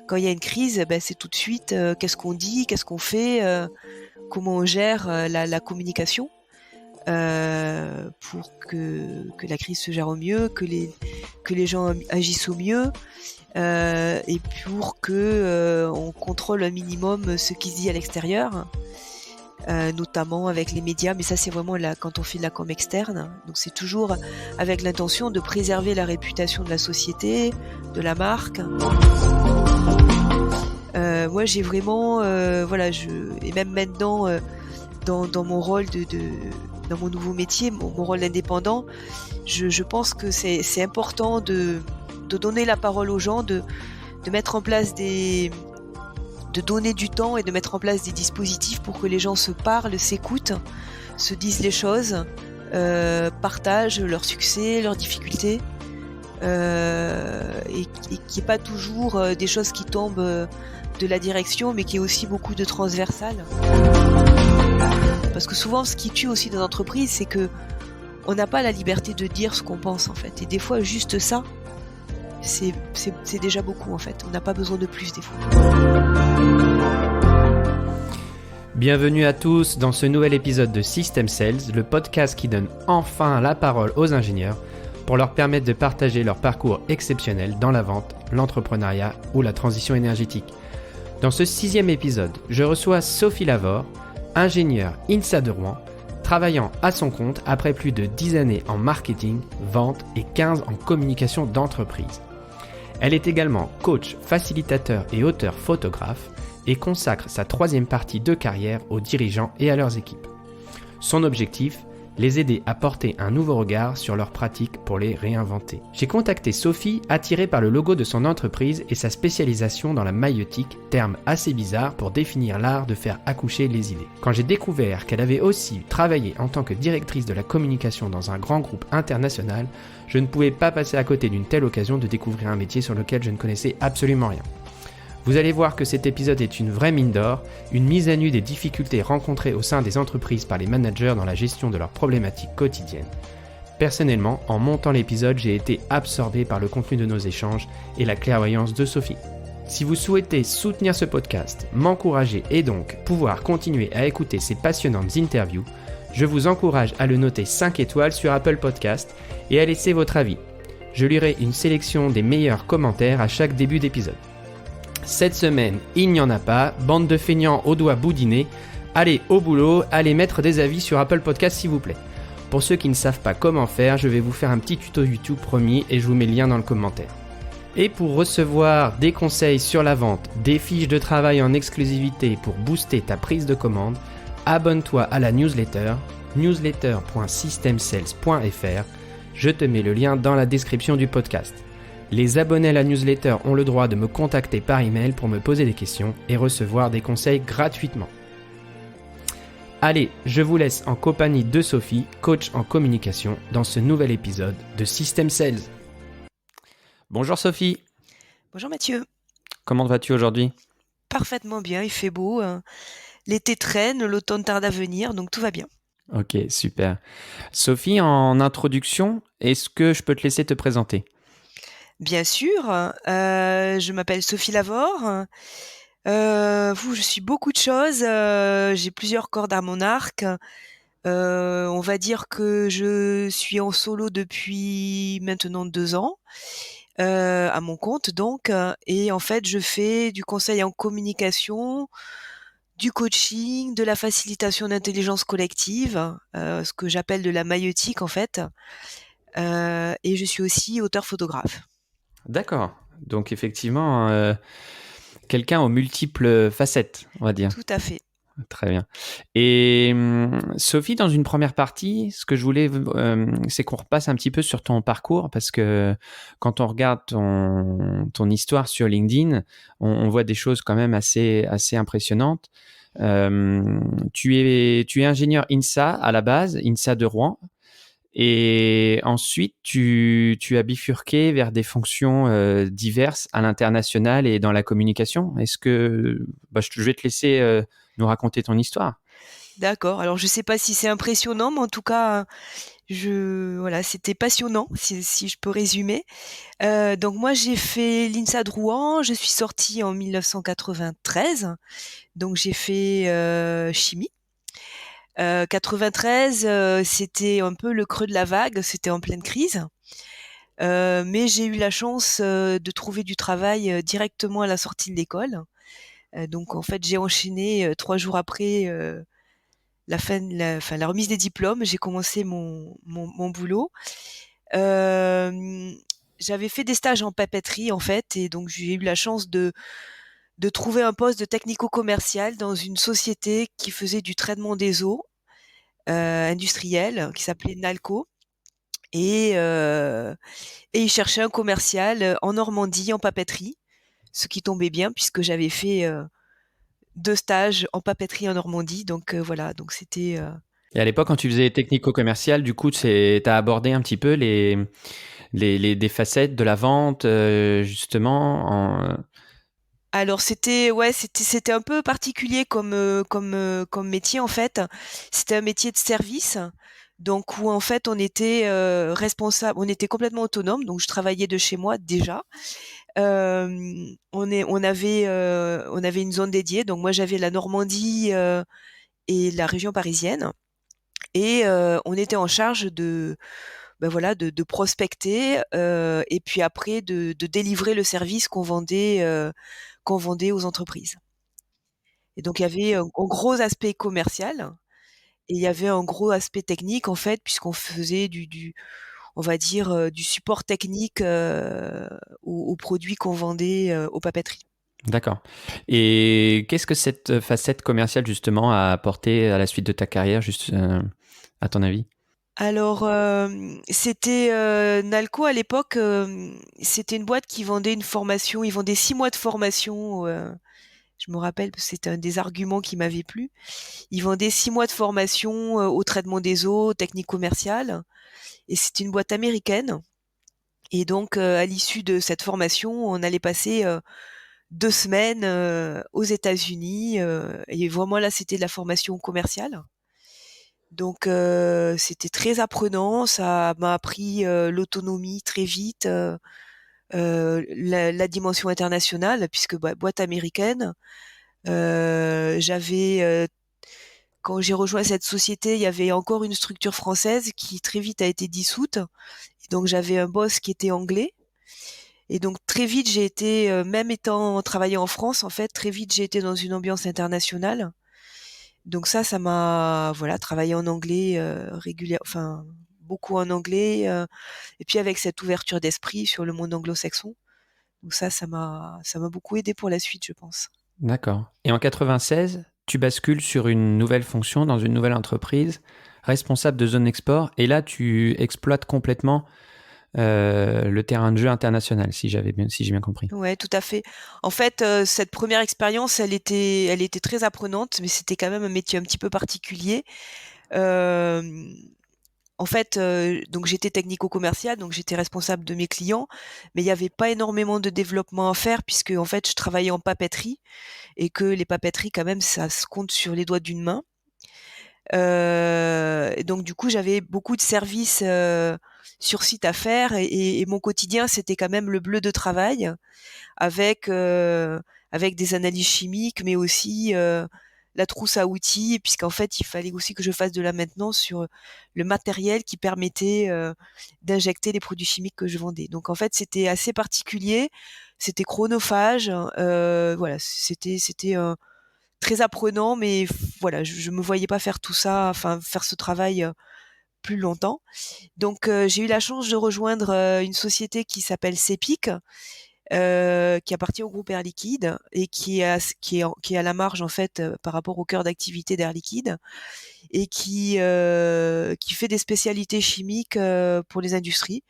quand il y a une crise, c'est tout de suite qu'est-ce qu'on dit, qu'est-ce qu'on fait, comment on gère la communication pour que la crise se gère au mieux, que les gens agissent au mieux. Et pour que on contrôle un minimum ce qui se dit à l'extérieur, notamment avec les médias, mais ça c'est vraiment quand on fait de la com externe, donc c'est toujours avec l'intention de préserver la réputation de la société, de la marque. Moi j'ai vraiment, et même maintenant dans mon rôle dans mon nouveau métier, mon rôle d'indépendant, je pense que c'est important de donner la parole aux gens, de mettre en place de donner du temps et de mettre en place des dispositifs pour que les gens se parlent, s'écoutent, se disent les choses, partagent leurs succès, leurs difficultés, et qu'il n'y ait pas toujours des choses qui tombent de la direction, mais qu'il y ait aussi beaucoup de transversal. Parce que souvent, ce qui tue aussi dans l'entreprise, c'est que on n'a pas la liberté de dire ce qu'on pense, en fait. Et des fois, juste ça, c'est déjà beaucoup, en fait. On n'a pas besoin de plus, des fois. Bienvenue à tous dans ce nouvel épisode de System Sales, le podcast qui donne enfin la parole aux ingénieurs pour leur permettre de partager leur parcours exceptionnel dans la vente, l'entrepreneuriat ou la transition énergétique. Dans ce 6e épisode, je reçois Sophie Lavore, ingénieure INSA de Rouen, travaillant à son compte après plus de 10 années en marketing, vente et 15 en communication d'entreprise. Elle est également coach, facilitateur et auteur photographe et consacre sa 3e partie de carrière aux dirigeants et à leurs équipes. Son objectif, les aider à porter un nouveau regard sur leurs pratiques pour les réinventer. J'ai contacté Sophie attirée par le logo de son entreprise et sa spécialisation dans la maïeutique, terme assez bizarre pour définir l'art de faire accoucher les idées. Quand j'ai découvert qu'elle avait aussi travaillé en tant que directrice de la communication dans un grand groupe international, je ne pouvais pas passer à côté d'une telle occasion de découvrir un métier sur lequel je ne connaissais absolument rien. Vous allez voir que cet épisode est une vraie mine d'or, une mise à nu des difficultés rencontrées au sein des entreprises par les managers dans la gestion de leurs problématiques quotidiennes. Personnellement, en montant l'épisode, j'ai été absorbé par le contenu de nos échanges et la clairvoyance de Sophie. Si vous souhaitez soutenir ce podcast, m'encourager et donc pouvoir continuer à écouter ces passionnantes interviews, je vous encourage à le noter 5 étoiles sur Apple Podcast et à laisser votre avis. Je lirai une sélection des meilleurs commentaires à chaque début d'épisode. Cette semaine, il n'y en a pas, bande de feignants aux doigts boudinés. Allez au boulot, allez mettre des avis sur Apple Podcast s'il vous plaît. Pour ceux qui ne savent pas comment faire, je vais vous faire un petit tuto YouTube promis et je vous mets le lien dans le commentaire. Et pour recevoir des conseils sur la vente, des fiches de travail en exclusivité pour booster ta prise de commande, abonne-toi à la newsletter, newsletter.systemsales.fr. Je te mets le lien dans la description du podcast. Les abonnés à la newsletter ont le droit de me contacter par email pour me poser des questions et recevoir des conseils gratuitement. Allez, je vous laisse en compagnie de Sophie, coach en communication, dans ce nouvel épisode de System Sales. Bonjour Sophie. Bonjour Mathieu. Comment vas-tu aujourd'hui ? Parfaitement bien, il fait beau. L'été traîne, l'automne tarde à venir, donc tout va bien. Ok, super. Sophie, en introduction, est-ce que je peux te laisser te présenter ? Bien sûr, je m'appelle Sophie Lavore. Je suis beaucoup de choses. J'ai plusieurs cordes à mon arc. On va dire que je suis en solo depuis maintenant 2 ans, à mon compte donc. Et en fait, je fais du conseil en communication, du coaching, de la facilitation d'intelligence collective, ce que j'appelle de la maïeutique en fait. Et je suis aussi auteur-photographe. D'accord. Donc effectivement, quelqu'un aux multiples facettes, on va dire. Tout à fait. Très bien. Et Sophie, dans une première partie, ce que je voulais, c'est qu'on repasse un petit peu sur ton parcours, parce que quand on regarde ton histoire sur LinkedIn, on voit des choses quand même assez impressionnantes. Tu es ingénieur INSA à la base, INSA de Rouen. Et ensuite, tu as bifurqué vers des fonctions diverses à l'international et dans la communication. Est-ce que je vais te laisser nous raconter ton histoire. D'accord. Alors je sais pas si c'est impressionnant, mais en tout cas, voilà, c'était passionnant, si je peux résumer. Donc moi, j'ai fait l'INSA de Rouen. Je suis sortie en 1993. Donc j'ai fait chimie. 93, c'était un peu le creux de la vague. C'était en pleine crise. Mais j'ai eu la chance de trouver du travail directement à la sortie de l'école. Donc en fait, j'ai enchaîné 3 jours après la remise des diplômes. J'ai commencé mon boulot. Euh, J'avais fait des stages en papeterie en fait, et donc j'ai eu la chance de trouver un poste de technico-commercial dans une société qui faisait du traitement des eaux industriel qui s'appelait Nalco. Et, euh, et ils cherchaient un commercial en Normandie en papeterie, ce qui tombait bien puisque j'avais fait 2 stages en papeterie en Normandie. Donc voilà, donc c'était Et à l'époque, quand tu faisais technico-commercial, du coup, t'as abordé un petit peu des facettes de la vente, justement. alors c'était un peu particulier comme métier en fait. C'était un métier de service, donc où en fait on était responsable, on était complètement autonome. Donc je travaillais de chez moi déjà. On avait une zone dédiée. Donc moi j'avais la Normandie et la région parisienne, et on était en charge de prospecter et puis après de délivrer le service qu'on vendait aux entreprises. Et donc il y avait un gros aspect commercial et il y avait un gros aspect technique en fait, puisqu'on faisait on va dire, du support technique aux produits qu'on vendait aux papeteries. D'accord. Et qu'est-ce que cette facette commerciale, justement, a apporté à la suite de ta carrière, juste à ton avis? Alors, c'était Nalco à l'époque, c'était une boîte qui vendait une formation. Ils vendaient 6 mois de formation. Je me rappelle, parce que c'était un des arguments qui m'avait plu. Ils vendaient 6 mois de formation au traitement des eaux, technique commerciale. Et c'était une boîte américaine. Et donc, à l'issue de cette formation, on allait passer 2 semaines aux États-Unis. Et vraiment là, c'était de la formation commerciale. Donc, c'était très apprenant. Ça m'a appris l'autonomie très vite, la dimension internationale, puisque boîte américaine. J'avais Quand j'ai rejoint cette société, il y avait encore une structure française qui très vite a été dissoute. Et donc j'avais un boss qui était anglais. Et donc très vite j'ai été, même étant travaillé en France, en fait, très vite j'ai été dans une ambiance internationale. Donc ça m'a, voilà, travaillé en anglais régulière, enfin beaucoup en anglais, et puis avec cette ouverture d'esprit sur le monde anglo-saxon. Donc ça m'a beaucoup aidé pour la suite, je pense. D'accord. Et en 96, tu bascules sur une nouvelle fonction dans une nouvelle entreprise, responsable de zone export, et là, tu exploites complètement le terrain de jeu international, si j'ai bien compris. Ouais, tout à fait. En fait, cette première expérience, elle était très apprenante, mais c'était quand même un métier un petit peu particulier. Hem, En fait, donc j'étais technico-commerciale, donc j'étais responsable de mes clients, mais il y avait pas énormément de développement à faire puisque en fait, je travaillais en papeterie et que les papeteries quand même, ça se compte sur les doigts d'une main. Et donc du coup, j'avais beaucoup de services, sur site à faire, et mon quotidien, c'était quand même le bleu de travail avec, avec des analyses chimiques, mais aussi, la trousse à outils, puisqu'en fait, il fallait aussi que je fasse de la maintenance sur le matériel qui permettait, d'injecter les produits chimiques que je vendais. Donc en fait, c'était assez particulier, c'était chronophage, voilà, c'était, très apprenant, mais voilà, je me voyais pas faire tout ça, enfin faire ce travail, plus longtemps. Donc j'ai eu la chance de rejoindre, une société qui s'appelle Cepic, qui appartient au groupe Air Liquide et qui est à la marge en fait, par rapport au cœur d'activité d'Air Liquide, et qui fait des spécialités chimiques pour les industries.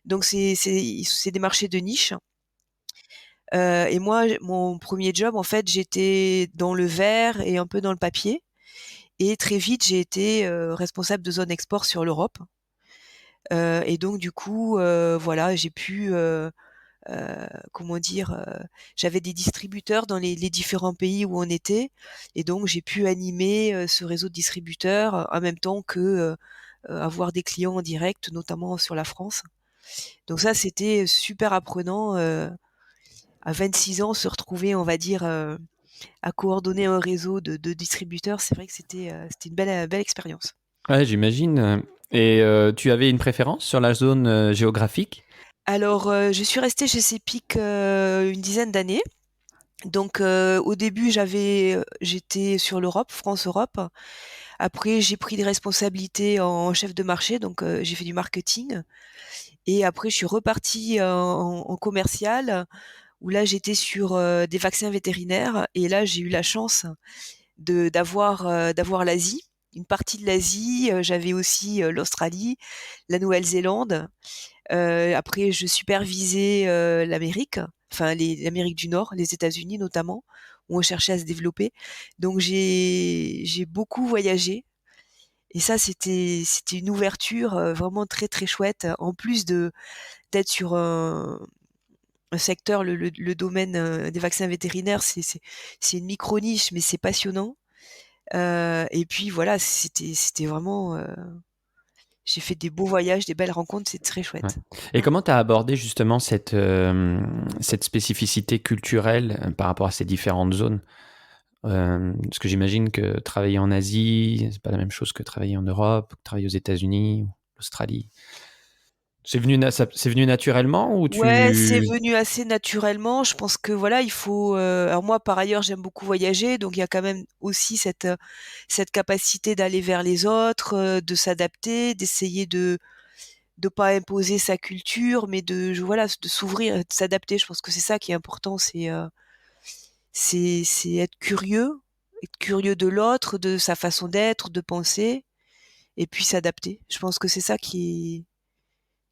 Donc c'est des marchés de niche. Et moi, mon premier job, en fait, j'étais dans le verre et un peu dans le papier. Et très vite, j'ai été responsable de zone export sur l'Europe. Et donc du coup, voilà, j'ai pu comment dire, j'avais des distributeurs dans les différents pays où on était, et donc j'ai pu animer ce réseau de distributeurs en même temps que avoir des clients en direct, notamment sur la France. Donc ça, c'était super apprenant. À 26 ans, se retrouver, on va dire, à coordonner un réseau de distributeurs, c'est vrai que c'était une belle expérience. Ouais, j'imagine. Et tu avais une préférence sur la zone géographique? Alors, je suis restée chez Cepic une dizaine d'années. Donc, au début, j'étais sur l'Europe, France-Europe. Après, j'ai pris des responsabilités en chef de marché, donc j'ai fait du marketing. Et après, je suis repartie en commercial, où là, j'étais sur des vaccins vétérinaires. Et là, j'ai eu la chance d'avoir l'Asie, une partie de l'Asie. J'avais aussi l'Australie, la Nouvelle-Zélande. Après, je supervisais l'Amérique, enfin l'Amérique du Nord, les États-Unis notamment, où on cherchait à se développer. Donc j'ai beaucoup voyagé. Et ça, c'était une ouverture vraiment très très chouette. En plus d'être sur un secteur, le domaine des vaccins vétérinaires, c'est une micro niche, mais c'est passionnant. Et puis voilà, c'était vraiment. J'ai fait des beaux voyages, des belles rencontres, c'est très Ouais. chouette. Et Mm. comment tu as abordé justement cette spécificité culturelle par rapport à ces différentes zones? Parce que j'imagine que travailler en Asie, c'est pas la même chose que travailler en Europe, que travailler aux États-Unis ou l'Australie. C'est venu naturellement ou Ouais, c'est tu... venu assez naturellement. Je pense que voilà, il faut. Alors moi, par ailleurs, j'aime beaucoup voyager, donc il y a quand même aussi cette capacité d'aller vers les autres, de s'adapter, d'essayer de pas imposer sa culture, mais voilà, de s'ouvrir, de s'adapter. Je pense que c'est ça qui est important, c'est être curieux de l'autre, de sa façon d'être, de penser, et puis s'adapter. Je pense que c'est ça qui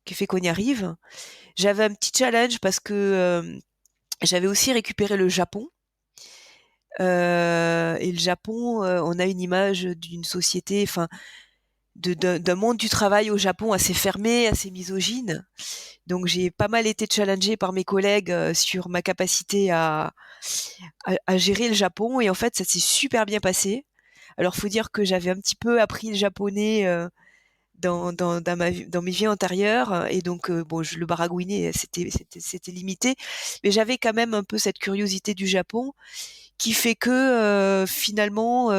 fait qu'on y arrive. J'avais un petit challenge parce que j'avais aussi récupéré le Japon. Et le Japon, on a une image d'une société, enfin, d'un monde du travail au Japon assez fermé, assez misogyne. Donc j'ai pas mal été challengée par mes collègues sur ma capacité à gérer le Japon. Et en fait, ça s'est super bien passé. Alors, faut dire que j'avais un petit peu appris le japonais dans mes vies antérieures, et donc bon, je le baragouinais, c'était limité, mais j'avais quand même un peu cette curiosité du Japon qui fait que finalement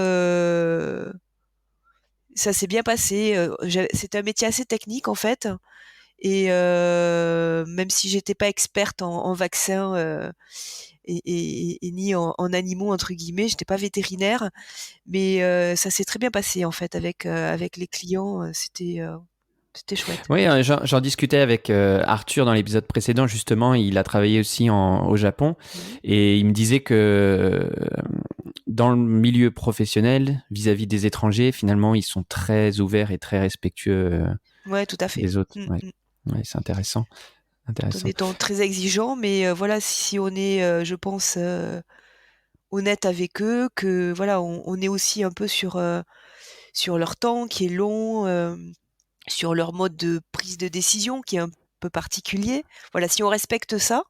ça s'est bien passé. C'était un métier assez technique en fait, et même si j'étais pas experte en vaccins et ni en animaux entre guillemets, j'étais pas vétérinaire, mais ça s'est très bien passé en fait avec les clients. C'était chouette. Oui, j'en discutais avec Arthur dans l'épisode précédent, justement, il a travaillé aussi au Japon, Mhm. et il me disait que dans le milieu professionnel, vis-à-vis des étrangers, finalement, ils sont très ouverts et très respectueux Ouais, tout à fait. des autres. Mm, Ouais, mm. ouais, c'est intéressant. En Intéressant. étant très exigeant, mais voilà, si on est, je pense, honnête avec eux, que voilà, on est aussi un peu sur leur temps qui est long, sur leur mode de prise de décision qui est un peu particulier. Voilà, si on respecte ça,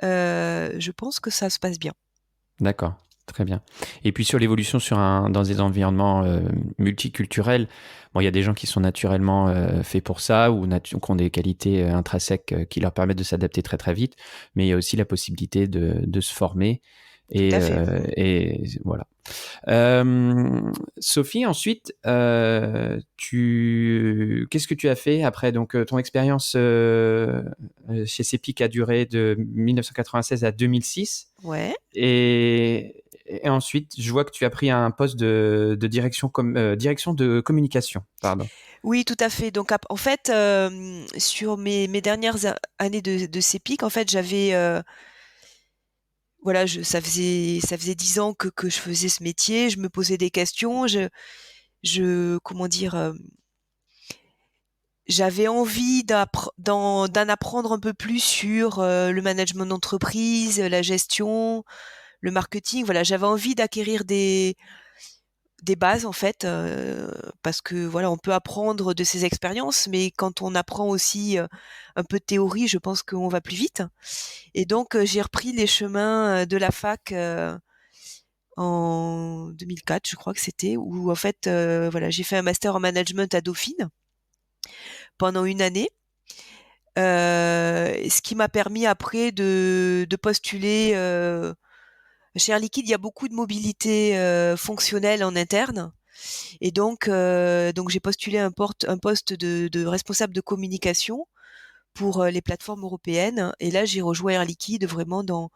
je pense que ça se passe bien. D'accord, très bien. Et puis sur l'évolution dans des environnements multiculturels, bon, il y a des gens qui sont naturellement faits pour ça ou qui ont des qualités intrinsèques qui leur permettent de s'adapter très très vite, mais il y a aussi la possibilité de se former Tout et, à fait. euh, et voilà. Euh, Sophie, ensuite, qu'est-ce que tu as fait après? Donc, ton expérience chez Cepic a duré de 1996 à 2006. Ouais. Et ensuite, je vois que tu as pris un poste de direction de communication. Pardon. Oui, tout à fait. Donc, en fait, sur mes dernières années de CEPIC, en fait, j'avais, voilà, ça faisait 10 ans que je faisais ce métier. Je me posais des questions. Comment dire, j'avais envie d'en apprendre un peu plus sur le management d'entreprise, la gestion, le marketing. Voilà, j'avais envie d'acquérir des bases en fait, parce que voilà, on peut apprendre de ses expériences, mais quand on apprend aussi un peu de théorie, je pense qu'on va plus vite. Et donc j'ai repris les chemins de la fac en 2004, je crois que c'était, où en fait, voilà, j'ai fait un master en management à Dauphine pendant une année. Ce qui m'a permis après de postuler. Chez Air Liquide, il y a beaucoup de mobilité fonctionnelle en interne. Et donc j'ai postulé un poste de responsable de communication pour les plateformes européennes. Et là, j'ai rejoint Air Liquide vraiment dans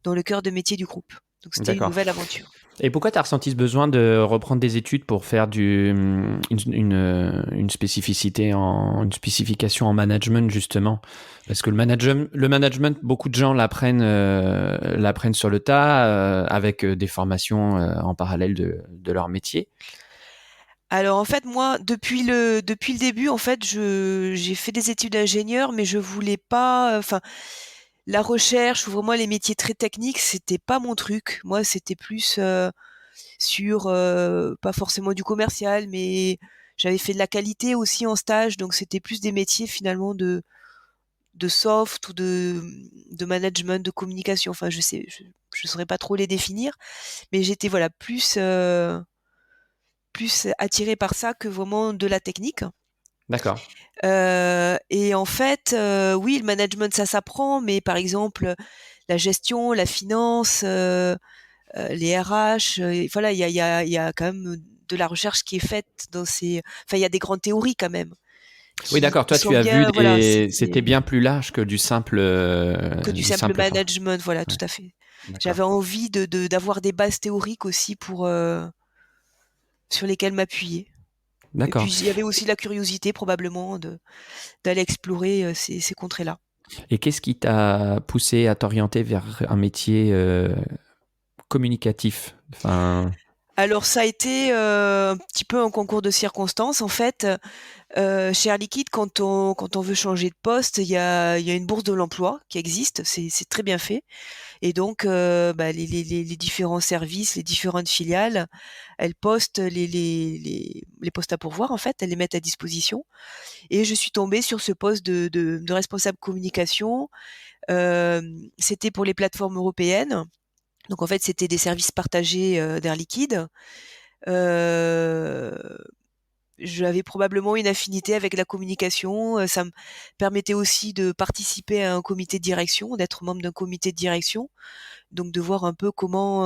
le cœur de métier du groupe. Donc c'était une D'accord. nouvelle aventure. Et pourquoi tu as ressenti ce besoin de reprendre des études pour faire une spécificité une spécification en management, justement? Parce que le management, beaucoup de gens l'apprennent sur le tas, avec des formations en parallèle de leur métier. Alors en fait, moi, depuis le début, en fait, j'ai fait des études d'ingénieur, mais je voulais pas, enfin, la recherche ou vraiment les métiers très techniques, c'était pas mon truc. Moi, c'était plus sur pas forcément du commercial, mais j'avais fait de la qualité aussi en stage, donc c'était plus des métiers finalement de soft ou de management, de communication. Enfin, je saurais pas trop les définir, mais j'étais voilà plus attirée par ça que vraiment de la technique. D'accord. Et en fait, oui, le management, ça s'apprend, mais par exemple, la gestion, la finance, les RH, voilà, il y a quand même de la recherche qui est faite dans ces. Enfin, il y a des grandes théories quand même Oui, d'accord. qui Toi, sont tu as vu bien, voilà, c'était bien plus large que que du du simple simple management, voilà, tout Ouais, à fait. d'accord. J'avais envie d'avoir des bases théoriques aussi sur lesquelles m'appuyer. Et puis D'accord. il y avait aussi la curiosité probablement d'aller explorer ces contrées-là. Et qu'est-ce qui t'a poussé à t'orienter vers un métier communicatif? Enfin, Alors ça a été un petit peu un concours de circonstances en fait. Chez Air Liquide, quand on veut changer de poste, il y a une bourse de l'emploi qui existe, c'est très bien fait. Et donc, bah, les différents services, les différentes filiales, elles postent les postes à pourvoir en fait, elles les mettent à disposition. Et je suis tombée sur ce poste de responsable communication. C'était pour les plateformes européennes. Donc en fait, c'était des services partagés d'Air Liquide. Euh, J'avais probablement une affinité avec la communication. Ça me permettait aussi de participer à un comité de direction, d'être membre d'un comité de direction, donc de voir un peu comment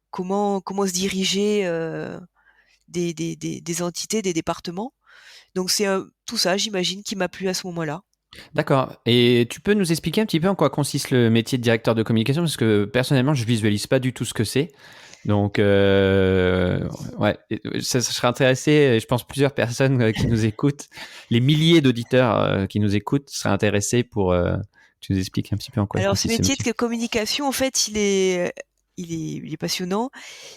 se diriger des entités, des départements. Donc c'est tout ça, j'imagine, qui m'a plu à ce moment-là. d'accord. Et tu peux nous expliquer un petit peu en quoi consiste le métier de directeur de communication? Parce que personnellement, je visualise pas du tout ce que c'est. Donc, ouais, ça serait intéressé, je pense plusieurs personnes qui nous écoutent, les milliers d'auditeurs qui nous écoutent seraient intéressés pour que tu nous expliques un petit peu en quoi Alors ce consiste ce métier métier. de communication, en fait, il est passionnant.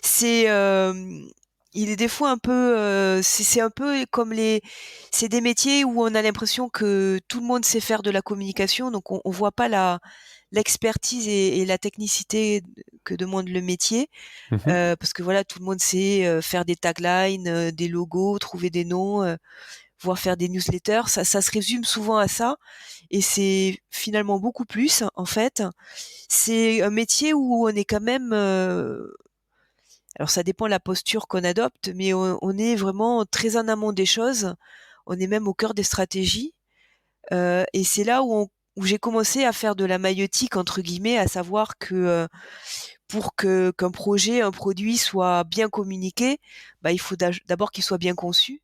C'est il est des fois un peu, c'est un peu comme c'est des métiers où on a l'impression que tout le monde sait faire de la communication, donc on voit pas l'expertise et la technicité que demande le métier, Mhm. parce que voilà, tout le monde sait faire des taglines, des logos, trouver des noms, voire faire des newsletters. Ça se résume souvent à ça, et c'est finalement beaucoup plus en fait. C'est un métier où on est quand même, alors ça dépend de la posture qu'on adopte, mais on est vraiment très en amont des choses. On est même au cœur des stratégies. Et c'est là où j'ai commencé à faire de la maïeutique entre guillemets, à savoir que pour qu'un projet, un produit soit bien communiqué, bah, il faut d'abord qu'il soit bien conçu.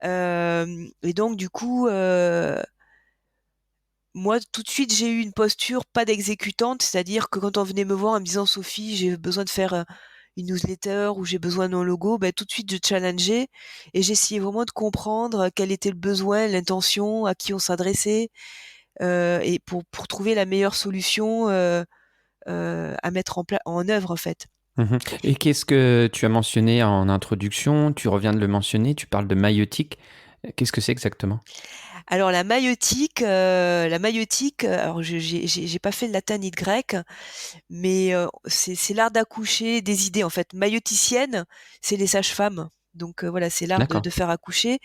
Et donc du coup, moi, tout de suite, j'ai eu une posture pas d'exécutante, c'est-à-dire que quand on venait me voir en me disant Sophie, j'ai besoin de faire une newsletter ou j'ai besoin d'un logo, ben, tout de suite je challengeais et j'essayais vraiment de comprendre quel était le besoin, l'intention, à qui on s'adressait, et pour trouver la meilleure solution à mettre en œuvre en fait. Mhm. Et qu'est-ce que tu as mentionné en introduction? Tu reviens de le mentionner, tu parles de maïeutique. Qu'est-ce que c'est exactement? Alors la maïeutique, alors j'ai pas fait de latin ni de grec, mais c'est l'art d'accoucher des idées, en fait. Maïeuticienne, c'est les sages-femmes. Donc voilà, c'est l'art de D'accord. de faire accoucher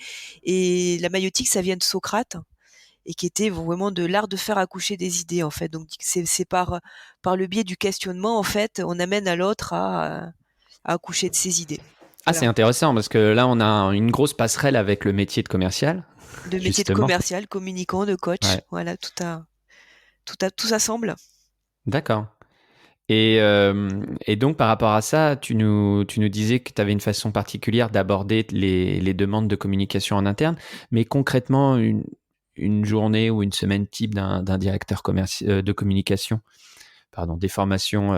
et la maïeutique, ça vient de Socrate et qui était vraiment de l'art de faire accoucher des idées, en fait. Donc c'est par le biais du questionnement, en fait, on amène à l'autre à accoucher de ses idées. Ah, c'est Voilà. intéressant parce que là, on a une grosse passerelle avec le métier de commercial, De métier de justement. commercial, communicant, de coach, Ouais. voilà, tout s'assemble. D'accord. Et donc, par rapport à ça, tu nous disais que tu avais une façon particulière d'aborder les demandes de communication en interne, mais concrètement, une journée ou une semaine type d'un directeur de communication, pardon, des formations,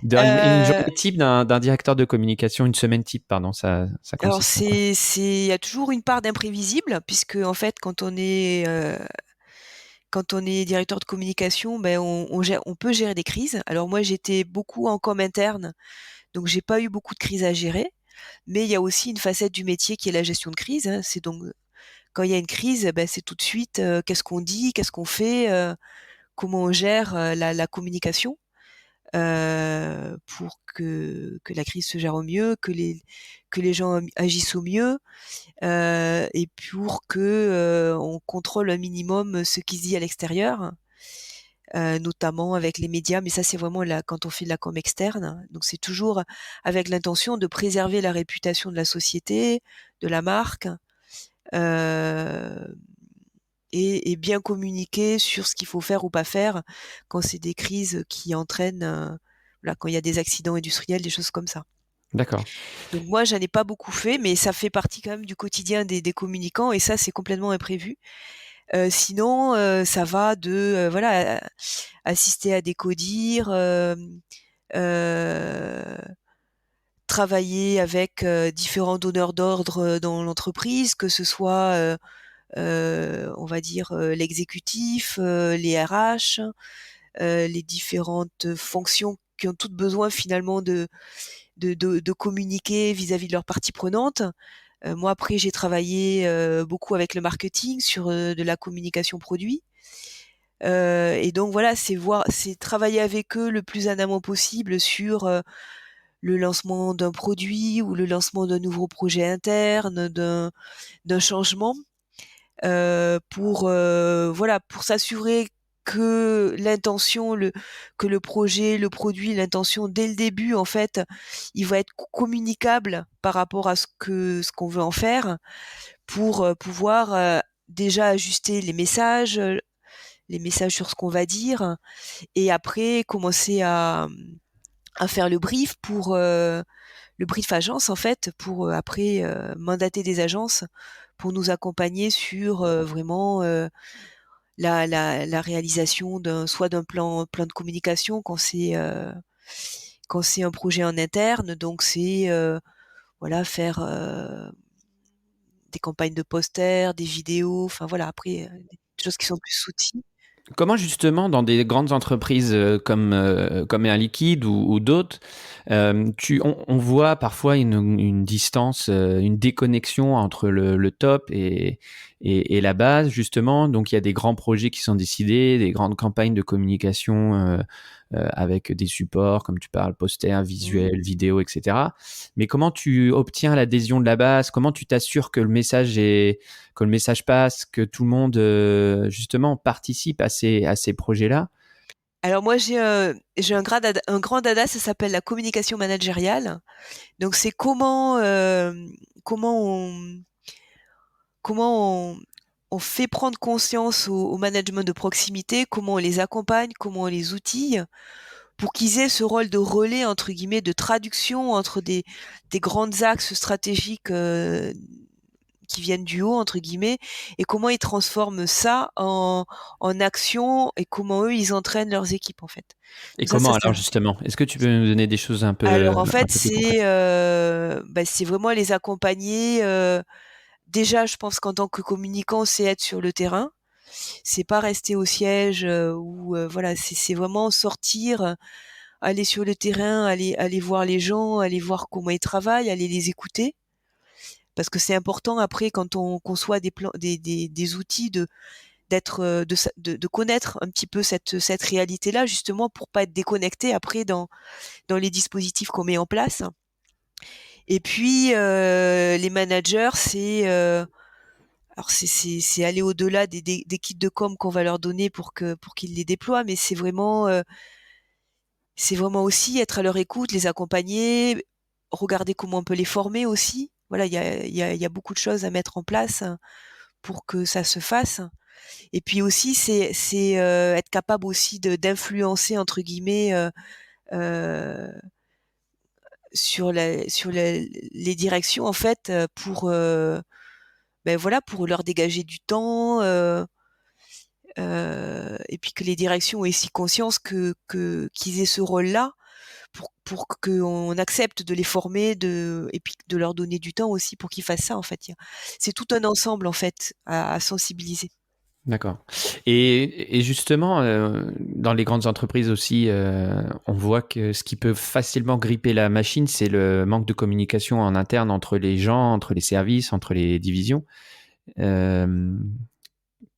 une Heu, journée type d'un directeur de communication, une semaine type, pardon, ça alors consiste en quoi? il y a toujours une part d'imprévisible puisque en fait quand on est directeur de communication, ben on peut gérer des crises. Alors moi j'étais beaucoup en com interne, donc j'ai pas eu beaucoup de crises à gérer, mais il y a aussi une facette du métier qui est la gestion de crise, hein. C'est donc quand il y a une crise, ben c'est tout de suite, qu'est-ce qu'on dit? Qu'est-ce qu'on fait? Comment on gère, la communication? Pour que la crise se gère au mieux, que les gens agissent au mieux, et pour que, on contrôle un minimum ce qui se dit à l'extérieur, notamment avec les médias. Mais ça, c'est vraiment là quand on fait de la com externe. Donc c'est toujours avec l'intention de préserver la réputation de la société, de la marque, heu et bien communiquer sur ce qu'il faut faire ou pas faire quand c'est des crises qui entraînent, voilà, quand il y a des accidents industriels, des choses comme ça. D'accord. Donc moi, j'en ai pas beaucoup fait, mais ça fait partie quand même du quotidien des communicants et ça, c'est complètement imprévu. Sinon, ça va de, voilà, assister à des codir, heu, travailler avec, différents donneurs d'ordre, dans l'entreprise, que ce soit, on va dire, l'exécutif, les RH, les différentes fonctions qui ont toutes besoin finalement de communiquer vis-à-vis de leurs parties prenantes. Moi après j'ai travaillé, beaucoup avec le marketing sur, de la communication produit, et donc voilà, c'est travailler avec eux le plus en amont possible sur, le lancement d'un produit ou le lancement d'un nouveau projet interne, d'un changement. Pour, voilà, pour s'assurer que que le projet, le produit, l'intention dès le début, en fait, il va être communicable par rapport à ce qu'on veut en faire pour, pouvoir, déjà ajuster les messages sur ce qu'on va dire et après commencer à faire le brief agence, en fait, pour, après, mandater des agences pour nous accompagner sur, vraiment, la réalisation d'un plan de communication quand c'est un projet en interne. Donc c'est, voilà, faire, des campagnes de posters, des vidéos, enfin voilà, après, des choses qui sont plus outils. Comment justement dans des grandes entreprises, comme Air Liquide ou d'autres, on voit parfois une distance, une déconnexion entre le top et la base justement. Donc il y a des grands projets qui sont décidés, des grandes campagnes de communication, avec des supports comme tu parles, posters, Mmh. visuels, vidéos et cetera. Mais comment tu obtiens l'adhésion de la base? Comment tu t'assures que le message passe, que tout le monde justement participe à ces projets-là? Alors moi j'ai un grand dada, ça s'appelle la communication managériale. Donc c'est comment comment on fait prendre conscience au management de proximité, comment on les accompagne, comment on les outille pour qu'ils aient ce rôle de «relais» entre guillemets, de traduction entre des grands axes stratégiques, qui viennent «du haut» entre guillemets et comment ils transforment ça en action et comment eux, ils entraînent leurs équipes, en fait. Et Donc ça comment c'est alors justement? Est-ce que tu peux nous donner des choses alors en un fait, peu plus concrètes? c'est vraiment les accompagner, déjà je pense qu'en tant que communicant, c'est être sur le terrain. C'est pas rester au siège, ou voilà, c'est vraiment sortir, aller sur le terrain, aller voir les gens, aller voir comment ils travaillent, aller les écouter. parce que c'est important après quand on conçoit des plans, des outils de connaître un petit peu cette réalité-là, justement pour pas être déconnecté après dans les dispositifs qu'on met en place. Et puis les managers, c'est aller au-delà des kits de com qu'on va leur donner pour qu'ils les déploient, mais c'est vraiment aussi être à leur écoute, les accompagner, regarder comment on peut les former aussi. Voilà, il y a beaucoup de choses à mettre en place pour que ça se fasse. Et puis aussi, c'est être capable aussi d'influencer entre guillemets euh, les directions en fait ben voilà, pour leur dégager du temps. Et puis que les directions aient aussi conscience qu'ils aient ce rôle-là pour qu'on accepte de les former et puis de leur donner du temps aussi pour qu'ils fassent ça en fait. C'est tout un ensemble en fait à sensibiliser. D'accord. Et justement, dans les grandes entreprises aussi, on voit que ce qui peut facilement gripper la machine, c'est le manque de communication en interne entre les gens, entre les services, entre les divisions. Euh,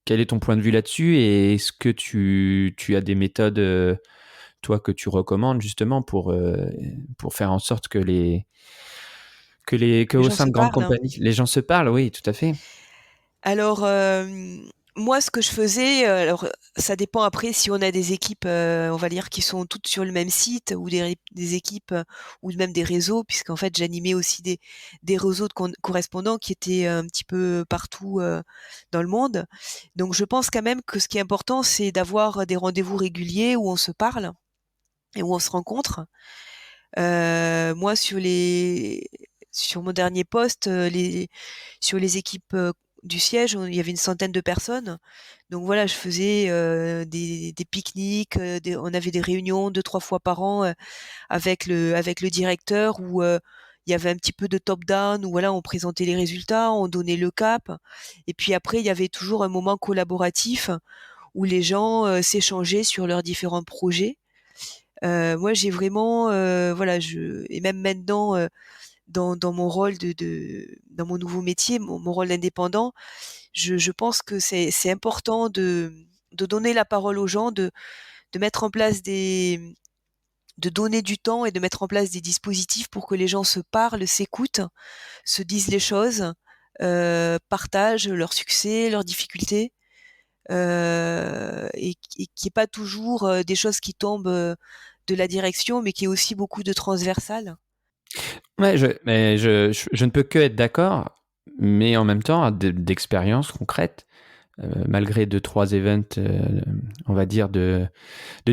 Quel est ton point de vue là-dessus et est-ce que tu as des méthodes, toi, que tu recommandes justement pour faire en sorte que Les au gens sein se de grandes parlent, hein. compagnies, les gens se parlent? Oui, tout à fait. Alors, moi, ce que je faisais, alors ça dépend après si on a des équipes, on va dire qui sont toutes sur le même site ou des équipes ou même des réseaux, puisqu'en fait j'animais aussi des réseaux de correspondants qui étaient un petit peu partout dans le monde. Donc je pense quand même que ce qui est important, c'est d'avoir des rendez-vous réguliers où on se parle et où on se rencontre. Moi, sur mon dernier poste, sur les équipes du siège, il y avait une centaine de personnes. Donc voilà, je faisais des pique-niques, on avait des réunions 2, 3 fois par an avec le directeur où il y avait un petit peu de top-down où voilà, on présentait les résultats, on donnait le cap. Et puis après, il y avait toujours un moment collaboratif où les gens s'échangeaient sur leurs différents projets. Moi, j'ai vraiment, voilà, et même maintenant, dans mon rôle dans mon nouveau métier, mon rôle d'indépendant, je pense que c'est important de donner la parole aux gens, de mettre en place de donner du temps et de mettre en place des dispositifs pour que les gens se parlent, s'écoutent, se disent les choses, partagent leurs succès, leurs difficultés, et qu'il n'y ait pas toujours des choses qui tombent de la direction, mais qu'il y ait aussi beaucoup de transversal. Ouais, je ne peux que être d'accord, mais en même temps, d'expérience concrète, malgré 2, 3 events, on va dire, de